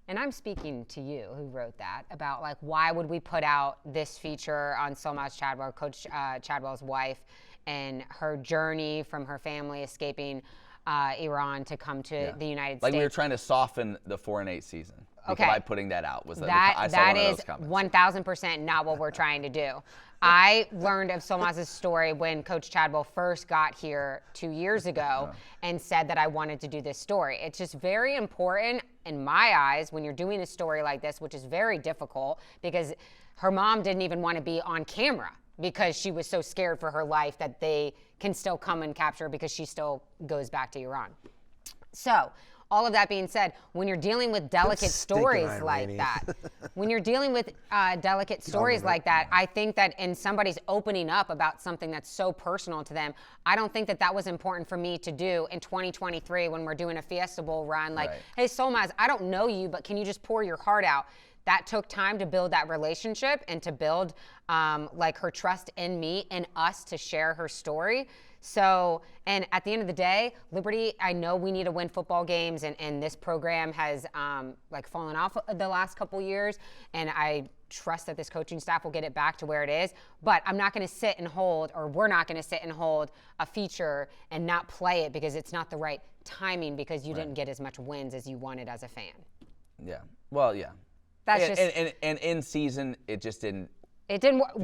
And I'm speaking to you who wrote that about why would we put out this feature on Solmaz Chadwell, Coach Chadwell's wife, and her journey from her family escaping Iran to come to the United States. We were trying to soften the 4-8 season. Okay. By putting that out. That is 1,000% not what we're trying to do. I learned of Solmaz's story when Coach Chadwell first got here 2 years ago and said that I wanted to do this story. It's just very important in my eyes when you're doing a story like this, which is very difficult because her mom didn't even want to be on camera because she was so scared for her life that they can still come and capture her because she still goes back to Iran. So, all of that being said, when you're dealing with delicate stories like that, I think that in somebody's opening up about something that's so personal to them, I don't think that was important for me to do in 2023 when we're doing a Fiesta Bowl run. Hey, Solmaz, I don't know you, but can you just pour your heart out? That took time to build that relationship and to build her trust in me and us to share her story. So, and at the end of the day, Liberty, I know we need to win football games, and this program has fallen off the last couple years, and I trust that this coaching staff will get it back to where it is. But I'm not going to sit and hold, or we're not going to sit and hold a feature and not play it because it's not the right timing because you didn't get as much wins as you wanted as a fan. Yeah. Well, yeah. That's and in season, it just didn't. It didn't work.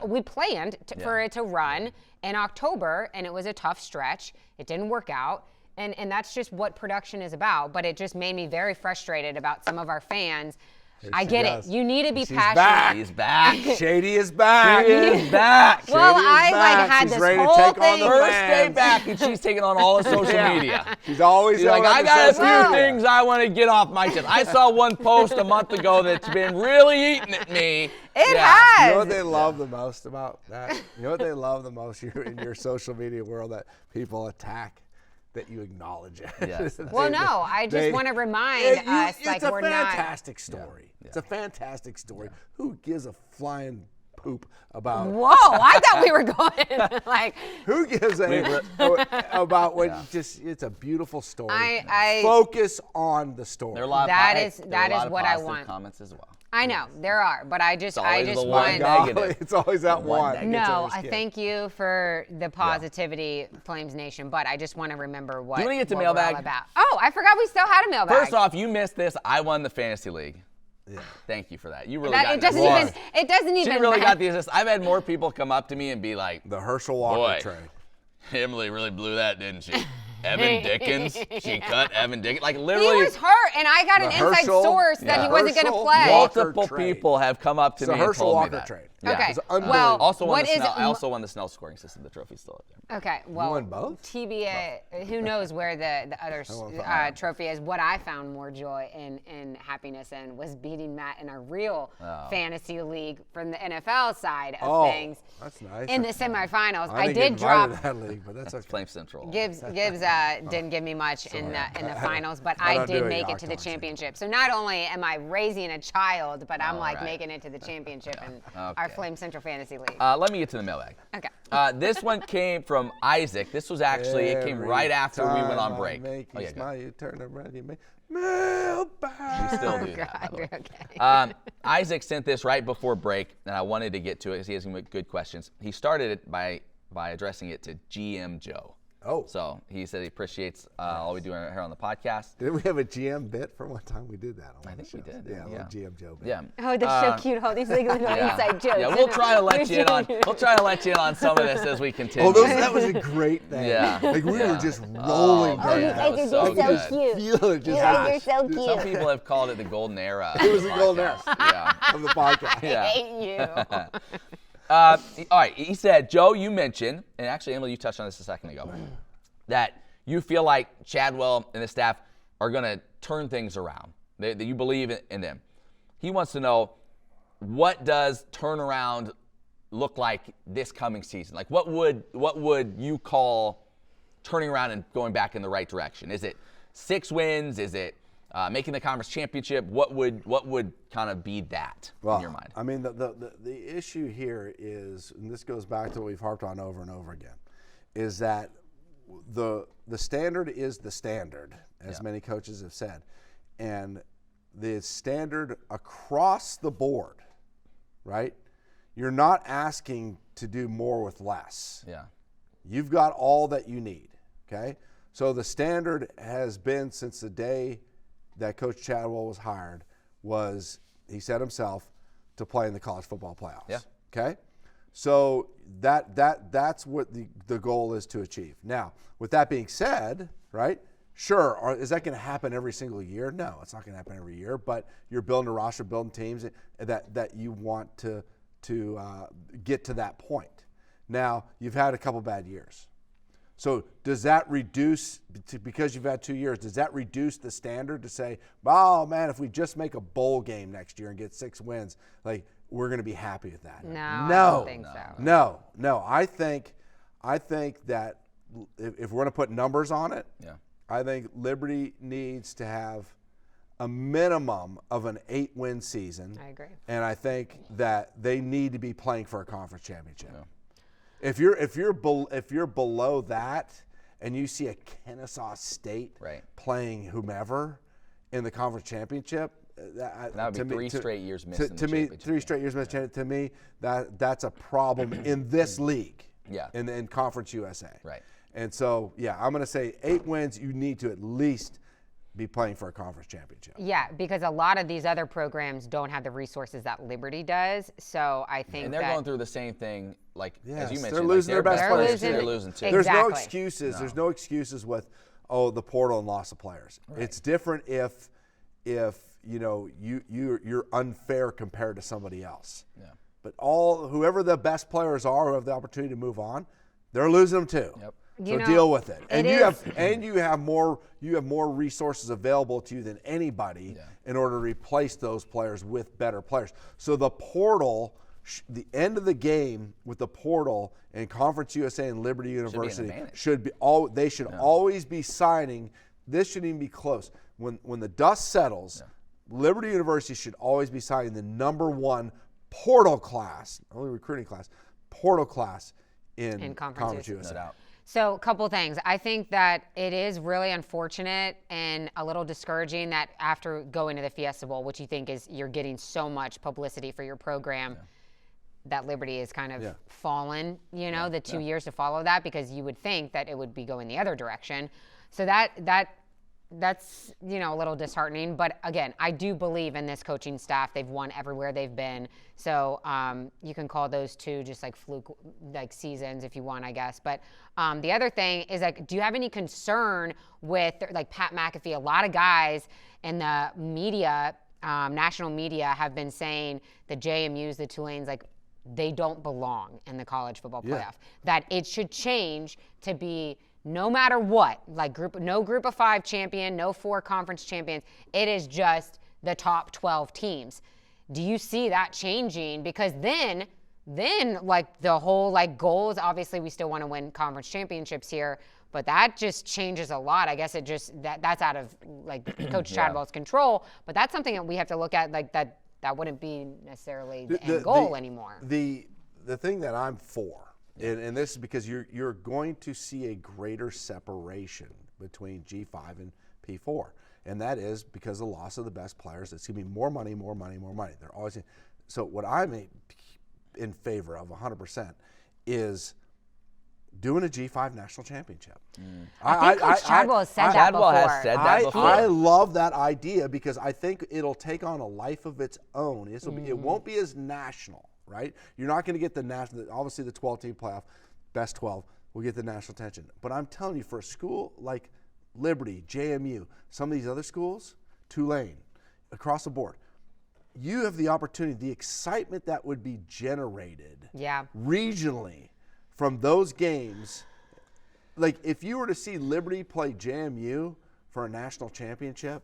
We planned for it to run in October, and it was a tough stretch. It didn't work out, and that's just what production is about. But it just made me very frustrated about some of our fans. I get it. You need to be passionate. Back. He's back. Shady is back. She is back. Well, Shady is I back. had She's this ready to whole take on thing. the First day fans. back, and she's taking on all of social media. She's always She's like, on I the got a social few media. things I want to get off my chest. I saw one post a month ago that's been really eating at me. It has. You know what they love the most about that? You know what they love the most in your social media world that people attack? That you acknowledge it. Yes. Well, no, I just want to remind us, it's we're not. a fantastic story. Yeah. It's a fantastic story. Who gives a flying poop about? Whoa! I thought we were going Who gives a about what? It's a beautiful story. I focus on the story. There are a lot that of is what I positive want. Comments as well. I know there are, but I just always the one want. negative. It's always that one. No, I thank you for the positivity, Flames Nation. But I just want to remember what. Do you want to get to what mailbag? we're all about. Oh, I forgot we still had a mailbag. First off, you missed this. I won the fantasy league. Yeah. Thank you for that. You really got it doesn't even. It doesn't even. She really got the assist. I've had more people come up to me and be like, the Herschel Walker trade. Emily really blew that, didn't she? Evan Dickens. She cut Evan Dickens. Literally. He was hurt, and I got an inside source that he wasn't going to play. Multiple people have come up to me and told me that. Trade. Yeah. Okay. Well, I also won the Snell scoring system. The trophy's still up there. Okay. Well, you won both? TBA. Who knows where the other trophy is? What I found more joy and happiness in was beating Matt in a real fantasy league from the NFL side of things. That's nice. In the semifinals, I did drop. That league, but that's okay. Flame Central. Gibbs didn't give me much in the finals, but I did make it to the championship. So not only am I raising a child, but I'm making it to the championship in our Flame Central Fantasy League. Let me get to the mailbag. Okay. This one came from Isaac. This was actually, it came right after we went on break. You smile, you turn around, you make mailbag. We still do that, by the way. Okay. Isaac sent this right before break, and I wanted to get to it because he has some good questions. He started it by addressing it to GM Joe. Oh. So he said he appreciates all we do here on the podcast. Didn't we have a GM bit from one time we did that? On I think we did. Yeah, a little GM Joe bit. Yeah. Oh, that's so cute. All these like little inside jokes. Yeah, we'll try to let you in on. We'll try to let you in on some of this as we continue. Oh, that was a great thing. Yeah. Like we were just rolling. Oh, during man, that. that was so good. Feel it just You're so cute. Some people have called it the golden era. It was the golden era. Yeah. Of the podcast. Yeah. I hate you. All right. He said, Joe, you mentioned, and actually, Emily, you touched on this a second ago, that you feel like Chadwell and the staff are going to turn things around, that you believe in them. He wants to know, what does turnaround look like this coming season? Like, what would you call turning around and going back in the right direction? Is it 6 wins? Is it making the conference championship? What would kind of be that in your mind? I mean, the issue here is, and this goes back to what we've harped on over and over again, is that the standard is the standard, as many coaches have said, and the standard across the board, right? You're not asking to do more with less. Yeah. You've got all that you need, okay? So the standard has been since the day that Coach Chadwell was hired, was, he said himself, to play in the college football playoffs. Yeah. Okay? So that's what the goal is to achieve. Now, with that being said, right, sure, is that going to happen every single year? No, it's not going to happen every year, but you're building a roster, building teams that you want to get to that point. Now, you've had a couple bad years. So does that reduce, because you've had 2 years, does that reduce the standard to say, oh man, if we just make a bowl game next year and get 6 wins, like we're going to be happy with that? No, I don't think so. No. I think that if we're going to put numbers on it, I think Liberty needs to have a minimum of an 8-win season. I agree. And I think that they need to be playing for a conference championship. Yeah. If you're below that, and you see a Kennesaw State playing whomever in the conference championship, that would be 3 straight years missing. To me, 3 straight years missing. To me, that's a problem in this league. Yeah. In Conference USA. Right. And so, I'm going to say 8 wins. You need to at least be playing for a conference championship. Yeah, because a lot of these other programs don't have the resources that Liberty does. So I think and they're going through the same thing, like as you mentioned. They're losing their best players. They're losing too. There's no excuses. No. There's no excuses with the portal and loss of players. Right. It's different if you're unfair compared to somebody else. Yeah. But whoever the best players are who have the opportunity to move on, they're losing them too. Yep. So deal with it. And you have more resources available to you than anybody in order to replace those players with better players. So the portal, the end of the game with the portal and Conference USA and Liberty University should always be signing. This shouldn't even be close. When the dust settles, Liberty University should always be signing the #1 portal class, only recruiting class, portal class in Conference USA. No doubt. So a couple things. I think that it is really unfortunate and a little discouraging that after going to the Fiesta Bowl, which you think is you're getting so much publicity for your program, that Liberty is kind of fallen, the 2 years to follow that, because you would think that it would be going the other direction. So that's a little disheartening. But again, I do believe in this coaching staff. They've won everywhere they've been. So you can call those 2 just like fluke seasons if you want, I guess. But the other thing is, do you have any concern with Pat McAfee? A lot of guys in the media, national media, have been saying the JMUs, the Tulanes, they don't belong in the college football playoff. That it should change to be, no matter what, no group of 5 champion, no 4 conference champions. It is just the top 12 teams. Do you see that changing? Because then the whole goal is, obviously we still want to win conference championships here, but that just changes a lot. I guess it just that's out of Coach Chadwell's control. But that's something that we have to look at. That wouldn't be necessarily the end goal anymore. The thing that I'm for. And this is because you're going to see a greater separation between G5 and P4. And that is because of the loss of the best players. It's going to be more money. They're always so what I'm in favor of 100% is doing a G5 national championship. I think Coach Chadwell has said that Chadwell before. has said that before. I love that idea because I think it'll take on a life of its own. It won't be as national, right? You're not going to get the national, obviously the 12-team playoff, best 12 will get the national attention. But I'm telling you, for a school like Liberty, JMU, some of these other schools, Tulane, across the board, you have the opportunity, the excitement that would be generated regionally from those games. Like if you were to see Liberty play JMU for a national championship,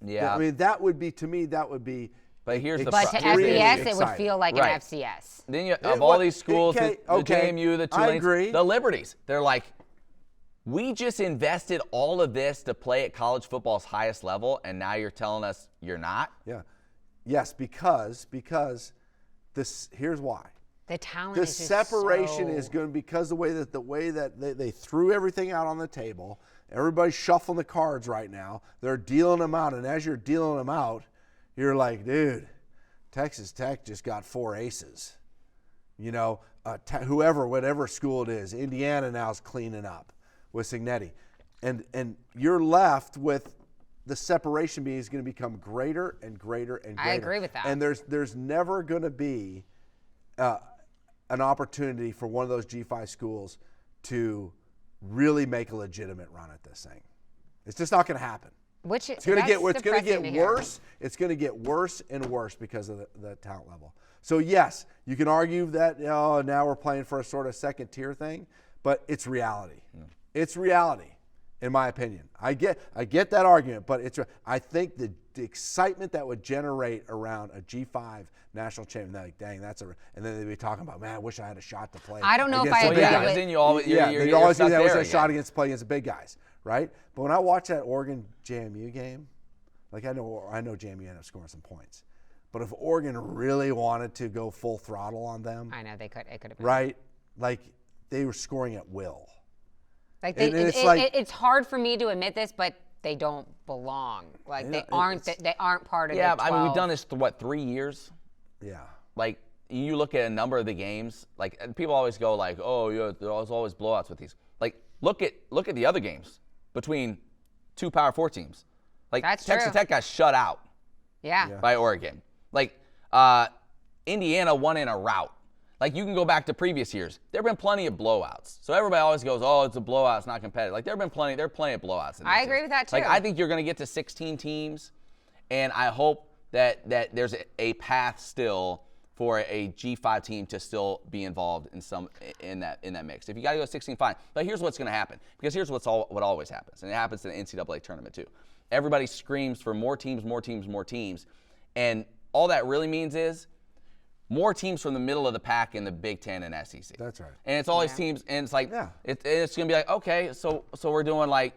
I mean, that would be, to me, that would be. But here's the But to FBS, it would feel like an FCS. Then you, of all these schools, the JMU, the Tulane, the Liberties, they're like, we just invested all of this to play at college football's highest level, and now you're telling us you're not? Yeah. Yes, because this. Here's why. The talent. The is just separation is going to, because the way that they threw everything out on the table. Everybody's shuffling the cards right now. They're dealing them out, and as you're dealing them out, you're like, dude, Texas Tech just got 4 aces. You know, whatever school it is, Indiana now is cleaning up with Signetti, and you're left with the separation being is going to become greater and greater and greater. I agree with that. And there's never going to be an opportunity for one of those G5 schools to really make a legitimate run at this thing. It's just not going to happen. It's going to get worse. It's going to get worse and worse because of the talent level. So yes, you can argue that now we're playing for a sort of second tier thing, but it's reality. It's reality, in my opinion. I get that argument, but I think the excitement that would generate around a G5 national champion, like, dang, and then they'd be talking about, man, I wish I had a shot to play. I don't know if I agree with then you always, they always think that was a shot against the big guys, right? But when I watch that Oregon JMU game, like I know JMU ended up scoring some points, but if Oregon really wanted to go full throttle on them, I know it could have been. Right? Like they were scoring at will. Like it's hard for me to admit this, but they don't belong. Like they aren't part of the 12. I mean, we've done this 3 years. Yeah. Like you look at a number of the games, like and people always go like, oh yeah, there's always blowouts with these. Like look at the other games between 2 Power 4 teams. Like Texas Tech got shut out. Yeah. By Oregon. Like Indiana won in a rout. Like you can go back to previous years. There have been plenty of blowouts. So everybody always goes, oh, it's a blowout, it's not competitive. Like there are plenty of blowouts. I agree with that too. Like I think you're going to get to 16 teams, and I hope that there's a path still for a G5 team to still be involved in that mix. If you got to go 16, fine. But here's what's going to happen, because here's what always happens, and it happens in the NCAA tournament too. Everybody screams for more teams, and all that really means is more teams from the middle of the pack in the Big Ten and SEC. That's right. And it's all these teams, and it's like it's gonna be like, okay, so we're doing like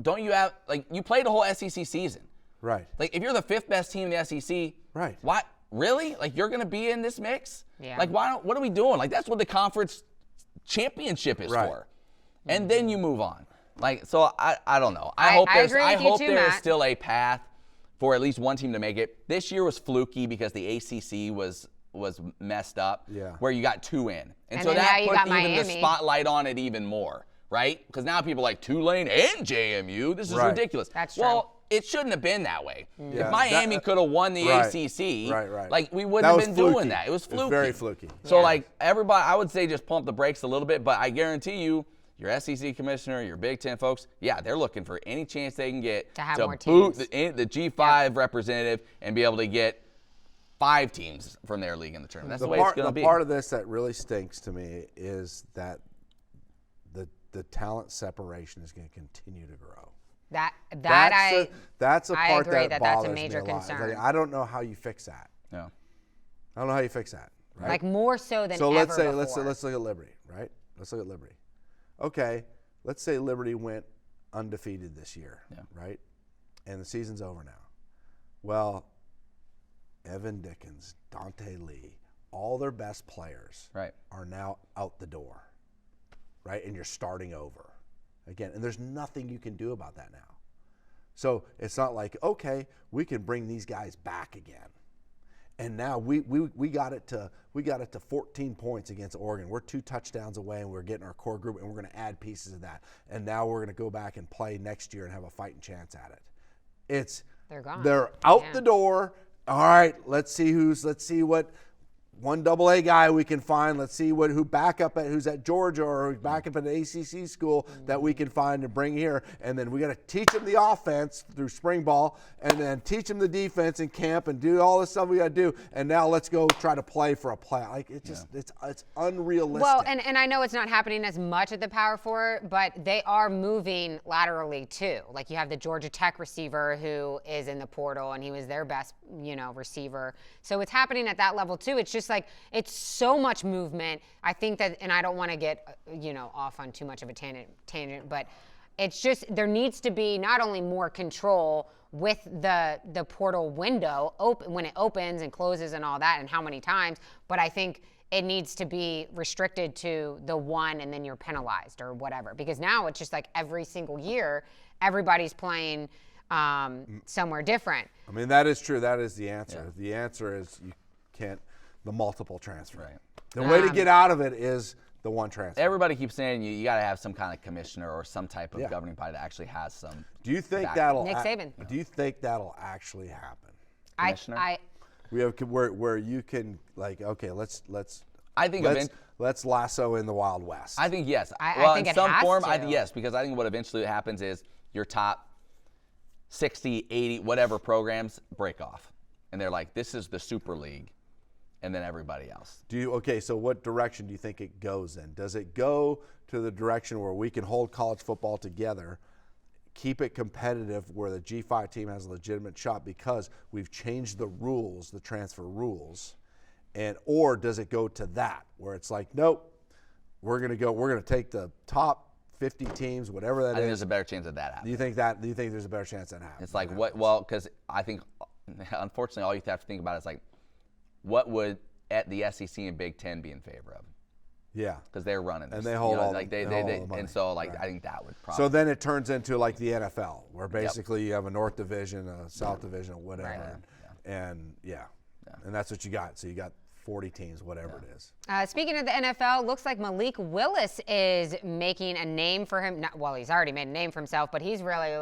don't you have you played the whole SEC season, right? Like if you're the 5th best team in the SEC, right? Why really? Like you're gonna be in this mix? Yeah. Like what are we doing? Like that's what the conference championship is for, and then you move on. Like so, I don't know. I hope there is still a path for at least one team to make it. This year was fluky because the ACC was messed up, where you got 2 in. And so that put even the spotlight on it even more, right? Because now people are like, Tulane and JMU, this is ridiculous. That's true. Well, it shouldn't have been that way. If Miami could have won the ACC, like we wouldn't have been doing that. It was fluky. It was very fluky. So like everybody, I would say just pump the brakes a little bit, but I guarantee you, your SEC commissioner, your Big Ten folks, they're looking for any chance they can get to boot the G5 representative and be able to get 5 teams from their league in the tournament. That's the way it's going to be. The part of this that really stinks to me is that the talent separation is going to continue to grow. That's a part that bothers that's a major me a lot. concern. Like, I don't know how you fix that. Yeah. I don't know how you fix that. Right? Like more so than ever before. Let's look at Liberty, right? Let's look at Liberty. Okay, let's say Liberty went undefeated this year, right? And the season's over now. Well, Evan Dickens, Dante Lee, all their best players are now out the door, right? And you're starting over again. And there's nothing you can do about that now. So it's not like, okay, we can bring these guys back again. And now we got it to 14 points against Oregon. We're 2 touchdowns away, and we're getting our core group, and we're going to add pieces of that. And now we're going to go back and play next year and have a fighting chance at it. They're gone. They're out the door. All right, let's see what one AA guy we can find. Let's see who's at Georgia or who's back up at an ACC school that we can find and bring here. And then we got to teach them the offense through spring ball, and then teach them the defense in camp and do all this stuff we got to do. And now let's go try to play for a play. Like it's unrealistic. Well, and I know it's not happening as much at the Power Four, but they are moving laterally too. Like you have the Georgia Tech receiver who is in the portal, and he was their best, receiver. So it's happening at that level too. It's just like it's so much movement. I think that, and I don't want to get off on too much of a tangent, but it's just there needs to be not only more control with the portal window open when it opens and closes and all that, and how many times, but I think it needs to be restricted to the one, and then you're penalized or whatever. Because now it's just like every single year, everybody's playing somewhere different. I mean, that is true. That is the answer. Yeah. The answer is you can't the multiple transfer. Right. The way to get out of it is the one transfer. Everybody keeps saying you got to have some kind of commissioner or some type of governing body that actually has some. Do you think Nick Saban. Do you think that'll actually happen? Commissioner? We have where you can let's I think let's lasso in the Wild West. I think yes. I think in it some has form, to. I think yes, because I think what eventually happens is your top 60, 80, whatever programs break off, and they're like, this is the Super League, and then everybody else. So what direction do you think it goes in? Does it go to the direction where we can hold college football together, keep it competitive where the G5 team has a legitimate shot because we've changed the rules, the transfer rules, or does it go to that where it's like, nope, we're going to take the top 50 teams, whatever that is. I think there's a better chance of that happening. Do you think there's a better chance that happens? It's like what? Well, because I think, unfortunately, all you have to think about is like, what would at the SEC and Big Ten be in favor of? Yeah, because they're running this. And they hold all like the money. and so like Right. I think that would probably. So then it turns into like the NFL, where basically you have a North Division, a South Division, whatever, Right. and and that's what you got. So you got 40 teams, whatever it is. Speaking of the NFL, looks like Malik Willis is making a name for him. He's already made a name for himself, but he's really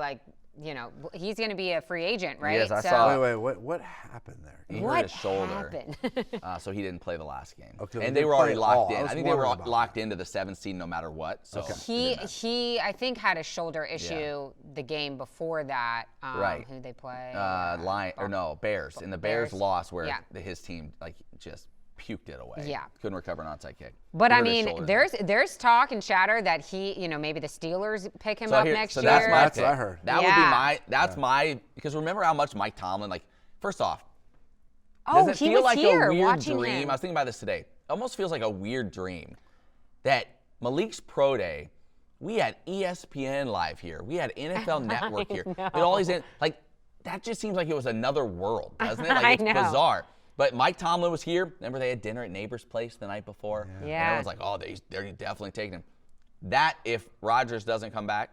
he's going to be a free agent, right? Yes, I saw. Wait, what happened there? He What hurt his shoulder, happened? so he didn't play the last game. Okay, and they were already locked in. I was I think they were wondering about locked into the 7th seed no matter what. So He I think had a shoulder issue the game before that. Right. Who they play? Bears. And the Bears Bears. lost where his team just puked it away. Yeah. Couldn't recover an onside kick. But He I hurt his mean, shoulder. there's talk and chatter that he, maybe the Steelers pick him up next year. That's my That's pick. what I heard. That would be my because remember how much Mike Tomlin, first off, does it he feel was like here a weird watching dream? him. I was thinking about this today. It almost feels like a weird dream that Malik's pro day, we had ESPN live here. We had NFL Network here. And all these that just seems like it was another world, doesn't it? Like it's bizarre. But Mike Tomlin was here. Remember they had dinner at Neighbor's Place the night before? Yeah. And everyone's like, oh, they're definitely taking him. That, if Rodgers doesn't come back,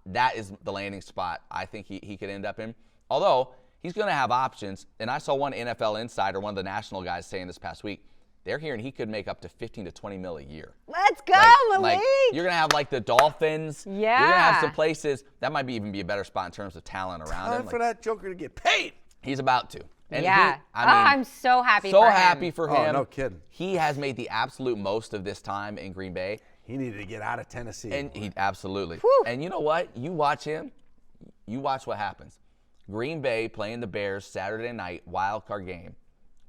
that is the landing spot I think he could end up in. Although, he's going to have options. And I saw one NFL insider, one of the national guys saying this past week, they're hearing he could make up to 15 to 20 mil a year. Let's go, Malik! You're going to have the Dolphins. Yeah. You're going to have some places. That might even be a better spot in terms of talent around him. Time for that joker to get paid. He's about to. And I'm so happy for him. So happy for him. Oh, no kidding. He has made the absolute most of this time in Green Bay. He needed to get out of Tennessee. And he absolutely. Whew. And you know what? You watch him. You watch what happens. Green Bay playing the Bears Saturday night, wild card game.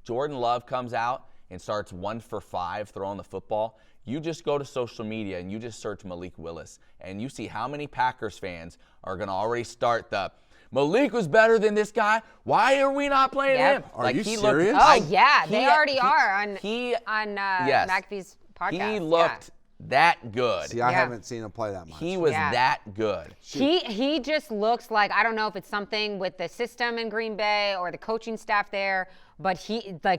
Jordan Love comes out and starts 1 for 5 throwing the football. You just go to social media and you just search Malik Willis, and you see how many Packers fans are going to already start the Malik was better than this guy. Why are we not playing him? Are you serious? They already are on McAfee's podcast. He looked that good. See, I haven't seen him play that much. He was that good. He just looks like, I don't know if it's something with the system in Green Bay or the coaching staff there, but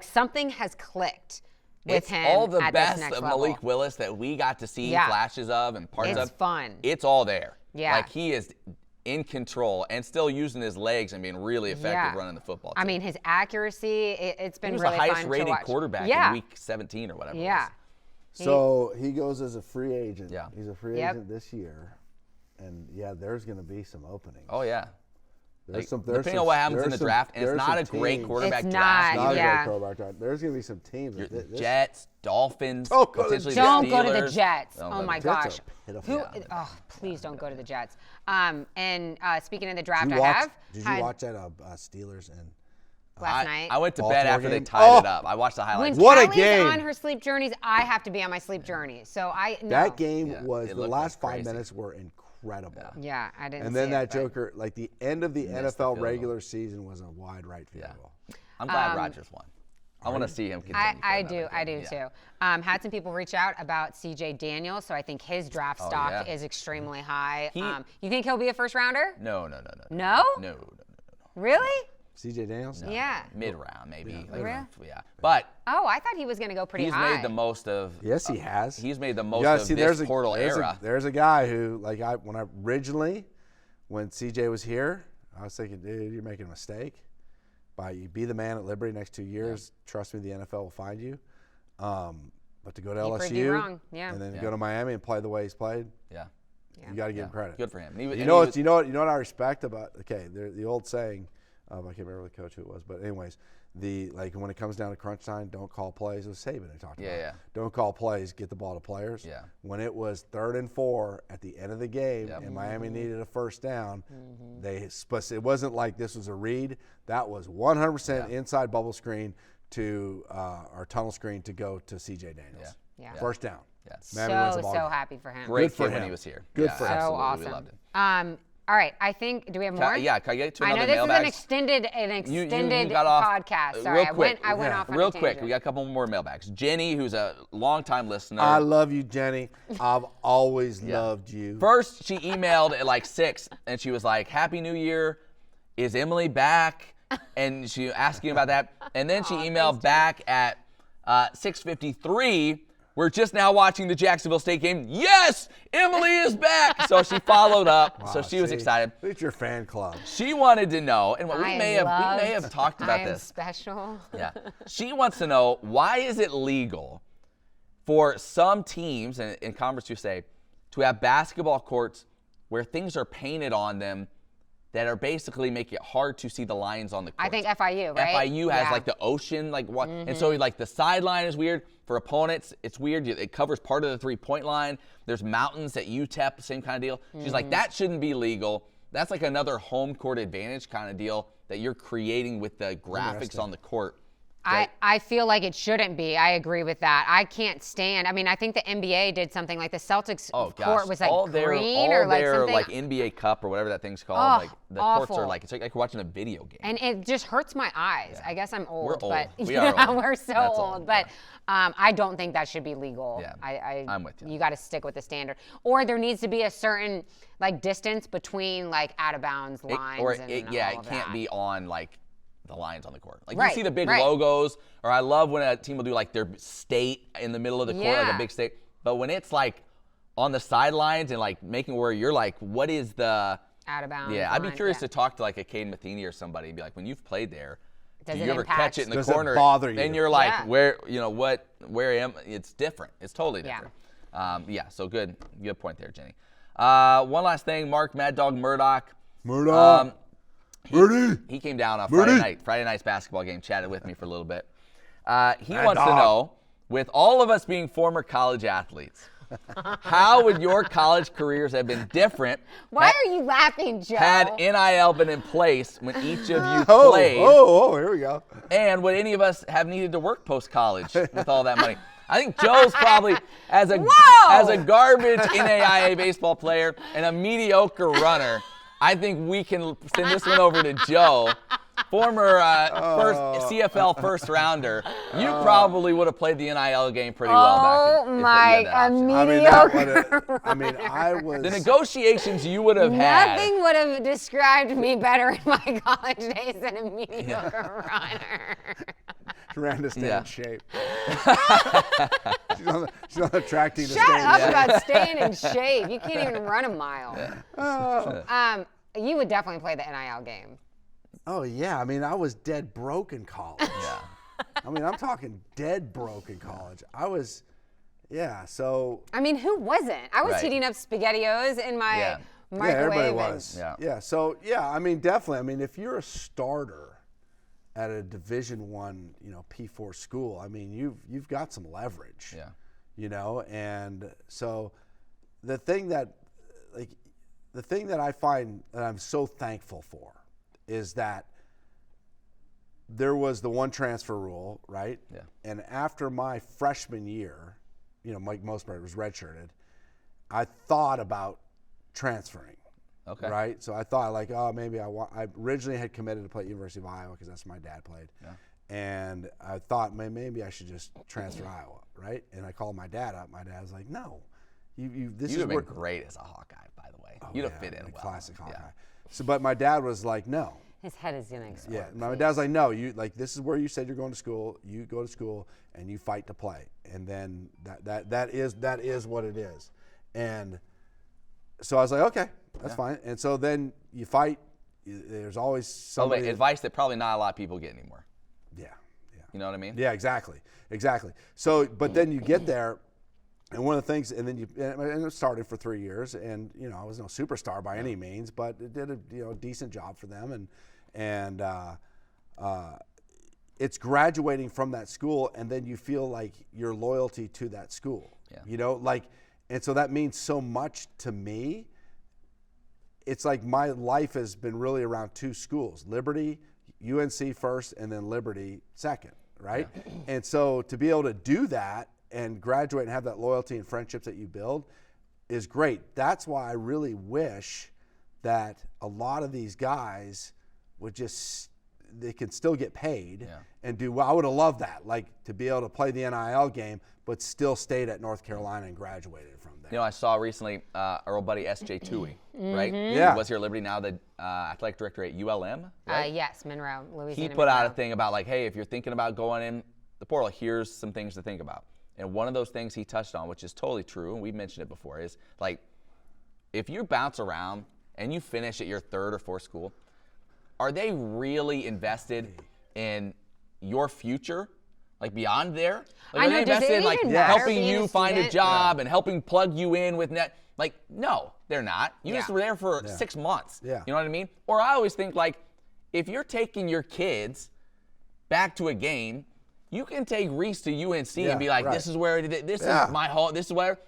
something has clicked with It's him all the at best this next of level. Malik Willis that we got to see flashes of and parts of. It's fun. It's all there. Yeah. He is in control, and still using his legs and being really effective running the football. I mean, his accuracy, it's been he was really the highest fun to rated watch. quarterback in week 17 or whatever. Yeah. It was. So he goes as a free agent. Yeah. He's a free agent this year. And, there's going to be some openings. Oh, yeah. Depending on what happens in the draft, and it's not a great quarterback It's draft. not, a yeah. great quarterback draft. There's going to be some teams. Jets, Dolphins, Don't go to the potentially Jets. Don't the go to the Steelers. Jets. Don't Oh go to my the Jets gosh. are pitiful. Please don't go to the Jets. And speaking of the draft, Did you had watch that Steelers and last night. I went to Baltimore bed after they game? tied it up. I watched the highlights. When What a Callie's game. on her sleep journeys, I have to be on my sleep journey. So that game Yeah, was it the looked last like 5 crazy. minutes were incredible. Yeah, I didn't. And see then it, that but- joker, like the end of the Missed the field NFL goal. regular season was a wide right field goal. I'm glad Rodgers won. I want to see him continue. I for do another game. too. Had some people reach out about CJ Daniels, so I think his draft stock yeah. is extremely high. He- You think he'll be a first rounder? No. No? No. Really? CJ Daniels? No. Yeah. Mid-round, maybe. Really? Yeah. But Oh, I thought he was going to go pretty he's high. made the most of. Yes, he has. He's made the most Yeah, of see, this portal era. There's a guy who, like, when CJ was here, I was thinking, dude, you're making a mistake. You be the man at Liberty next 2 years. Trust me, the NFL will find you. But to go to He proved you LSU wrong, yeah. and then go to Miami and play the way he's played, Yeah. you got to give him credit. Good for him. And You he know was- what I respect about the old saying, I can't remember the coach who it was, but anyways, when it comes down to crunch time, don't call plays. It was Saban who talked about it. Yeah. Don't call plays, get the ball to players. Yeah. When it was 3rd and 4 at the end of the game Yep. and Miami needed a first down, Mm-hmm. it wasn't like this was a read. That was 100% inside bubble screen to our tunnel screen to go to CJ Daniels. Yeah. First down. Yeah. Miami wins the ball So game. happy for him. Great Good for kid when him. he was here. Good Yeah, for him. So absolutely. awesome. We loved him. All right. I think. Do we have more? Yeah. Can I get to I another know this mailbag? is an extended You got off podcast. Sorry, real quick. I went off on real a quick. tangent. We got a couple more mailbags. Jenny, who's a longtime listener. I love you, Jenny. I've always loved you. First, she emailed at like 6, and she was like, "Happy New Year. Is Emily back?" And she asking about that. And then she emailed back at 6:53. We're just now watching the Jacksonville State game. Yes, Emily is back. So she followed up. So she was excited. Look at your fan club. She wanted to know, and we I may have talked about I am this. special. Yeah. She wants to know, why is it legal for some teams, and in Conference USA, to have basketball courts where things are painted on them that are basically make it hard to see the lines on the court? I think FIU, right? FIU has Yeah. like the ocean, like what, and so like the sideline is weird for opponents. It's weird. It covers part of the 3-point line. There's mountains at UTEP, same kind of deal. She's like, that shouldn't be legal. That's like another home court advantage kind of deal that you're creating with the graphics on the court. I feel like it shouldn't be. I agree with that. I can't stand. I mean, I think the NBA did something like the Celtics court was like green or like something. like NBA Cup or whatever that thing's called. Oh, like the courts awful. are like, it's like watching a video game. And it just hurts my eyes. I guess I'm old. We're old. But We are old. we're so That's old. old, But I don't think that should be legal. Yeah, I'm with you. You got to stick with the standard. Or there needs to be a certain like distance between like out of bounds lines. It all of can't that. be on like the lines on the court. Like Right, you see the big right. logos, or I love when a team will do like their state in the middle of the court, like Yeah. a big state. But when it's like on the sidelines and like making where you're like, what is the out of bounds. I'd be lines, curious yeah. to talk to like a Cade Matheny or somebody and be like, when you've played there, Does do it you ever impact- catch it in the Does it corner? bother you? And you're like, Yeah. where am? It's different. It's totally Yeah. different. So good point there, Jenny. One last thing, Mark Mad Dog Murdoch. Murdoch. Birdie. He came down on Birdie. Friday night's basketball game, chatted with me for a little bit. He wants to know, with all of us being former college athletes, how would your college careers have been different Why are you laughing, Joe? had NIL been in place when each of you Oh, played? here we go. And would any of us have needed to work post-college with all that money? I think Joe's probably, as a garbage NAIA baseball player and a mediocre runner, I think we can send this one over to Joe, former CFL first rounder. You probably would have played the NIL game pretty well back if you had that option. mediocre. I was. The negotiations you would have had. Nothing would have described me better in my college days than a mediocre runner. Ran to stay Yeah. in shape. she's on the track team to Shut stay in up shape. about staying in shape. You can't even run a mile. You would definitely play the NIL game. Oh yeah, I mean, I was dead broke in college. Yeah. I mean, I'm talking dead broke in college. I was, yeah. So. I mean, who wasn't? I was Right. heating up SpaghettiOs in my Yeah. microwave. Yeah, everybody and- was. Yeah. Yeah. So yeah, I mean, definitely. I mean, if you're a starter at a Division I, P4 school, I mean, you've got some leverage. Yeah. And so the thing that I find that I'm so thankful for is that there was the one transfer rule, right? Yeah. And after my freshman year, Mike Mosberg was redshirted, I thought about transferring. Okay. Right? So I thought maybe I originally had committed to play at University of Iowa because that's where my dad played. Yeah. And I thought maybe I should just transfer to Iowa, right? And I called my dad up. My dad was like, "No, this You'd is have been where." great as a Hawkeye, by the way. Oh, You'd have yeah, fit in like well. classic Hawkeye. Yeah. So, but my dad was like, "No." His head is gonna explode. Yeah. My dad's like, "No, this is where you said you're going to school. You go to school and you fight to play, and then that is what it is." And so I was like, "Okay, that's fine." And so then you fight. There's always By the way, somebody. advice that probably not a lot of people get anymore. Yeah. You know what I mean? Yeah, exactly. So, but then you get there, and one of the things, and it started for 3 years, and I was no superstar by any means, but it did a decent job for them, and it's graduating from that school, and then you feel like your loyalty to that school. Yeah. And so that means so much to me. It's like my life has been really around two schools: Liberty, UNC first, and then Liberty second, right? Yeah. And so to be able to do that and graduate and have that loyalty and friendships that you build is great. That's why I really wish that a lot of these guys would they can still get paid and do well. I would have loved that, to be able to play the NIL game, but still stayed at North Carolina and graduated from there. I saw recently our old buddy S.J. Tui, right? Yeah. He was here at Liberty, now the athletic director at ULM, right? Yes, Monroe, Louisiana. He put out a Monroe. thing about hey, if you're thinking about going in the portal, here's some things to think about. And one of those things he touched on, which is totally true, and we've mentioned it before, is if you bounce around and you finish at your third or fourth school, are they really invested in your future? Beyond there? I know, are they does it invested even matter helping being you a find a student? job and helping plug you in with net? No, they're not. You Yeah. just were there for 6 months. Yeah. You know what I mean? Or I always think if you're taking your kids back to a game, you can take Reese to UNC and be like, right. this is where this Yeah. is my home. This is where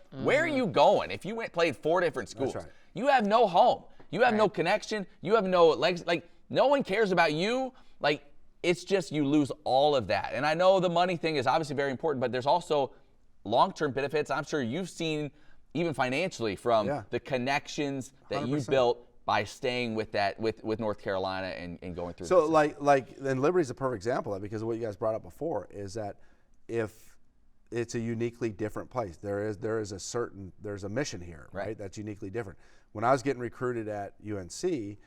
are you going? If you played 4 different schools, right. you have no home. You have no connection. You have no legs. No one cares about you. It's just you lose all of that. And I know the money thing is obviously very important, but there's also long-term benefits. I'm sure you've seen even financially from the connections that 100%. you built by staying with that with North Carolina and going through. So then Liberty's a perfect example of that, because of what you guys brought up before is that if it's a uniquely different place, there's a mission here, right? That's uniquely different. When I was getting recruited at UNC,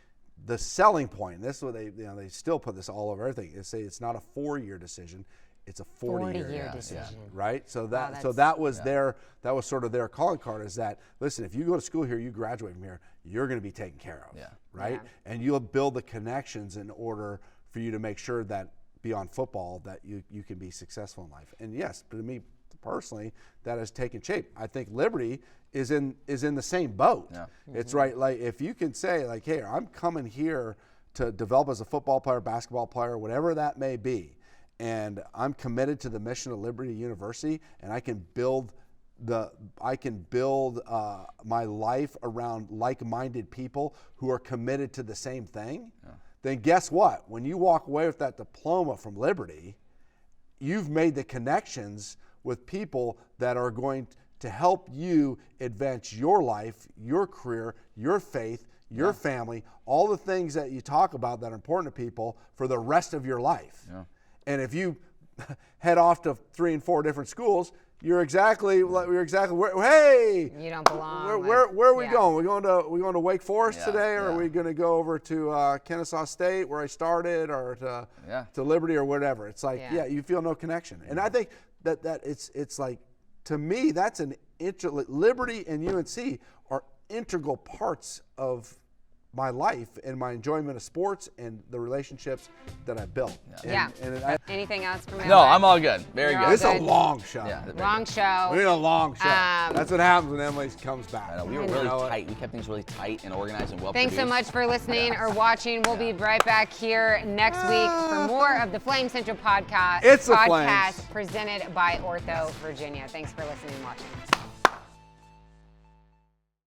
the selling point, this is what they still put this all over everything, is say it's not a 4-year decision, it's a 40-year decision. right? So that was that was sort of their calling card, is that, listen, if you go to school here, you graduate from here, you're going to be taken care of, right? Yeah. And you'll build the connections in order for you to make sure that beyond football that you can be successful in life. And yes, to me personally, that has taken shape. I think Liberty is in the same boat. Yeah. It's right, if you can say hey, I'm coming here to develop as a football player, basketball player, whatever that may be, and I'm committed to the mission of Liberty University, and I can build my life around like-minded people who are committed to the same thing, then guess what? When you walk away with that diploma from Liberty, you've made the connections with people that are going to help you advance your life, your career, your faith, your family, all the things that you talk about that are important to people for the rest of your life. Yeah. And if you head off to 3 and 4 different schools, you're exactly where, hey, you don't belong. Where are we going? We going to Wake Forest today, or Yeah. are we going to go over to Kennesaw State where I started, or to Liberty or whatever? It's you feel no connection. And I think that it's to me, that's Liberty and UNC are integral parts of my life and my enjoyment of sports and the relationships that I built. Yeah. And Anything else from No, I'm all good. Very You're good. all it's a good. long show. Yeah, very Long show. We need a long show. Um, That's what happens when Emily comes back. I know, we were really tight. We kept things really tight and organized and well Thanks so much for listening or watching. We'll be right back here next week for more of the Flame Central podcast. It's the podcast Flames. presented by OrthoVirginia. Thanks for listening and watching.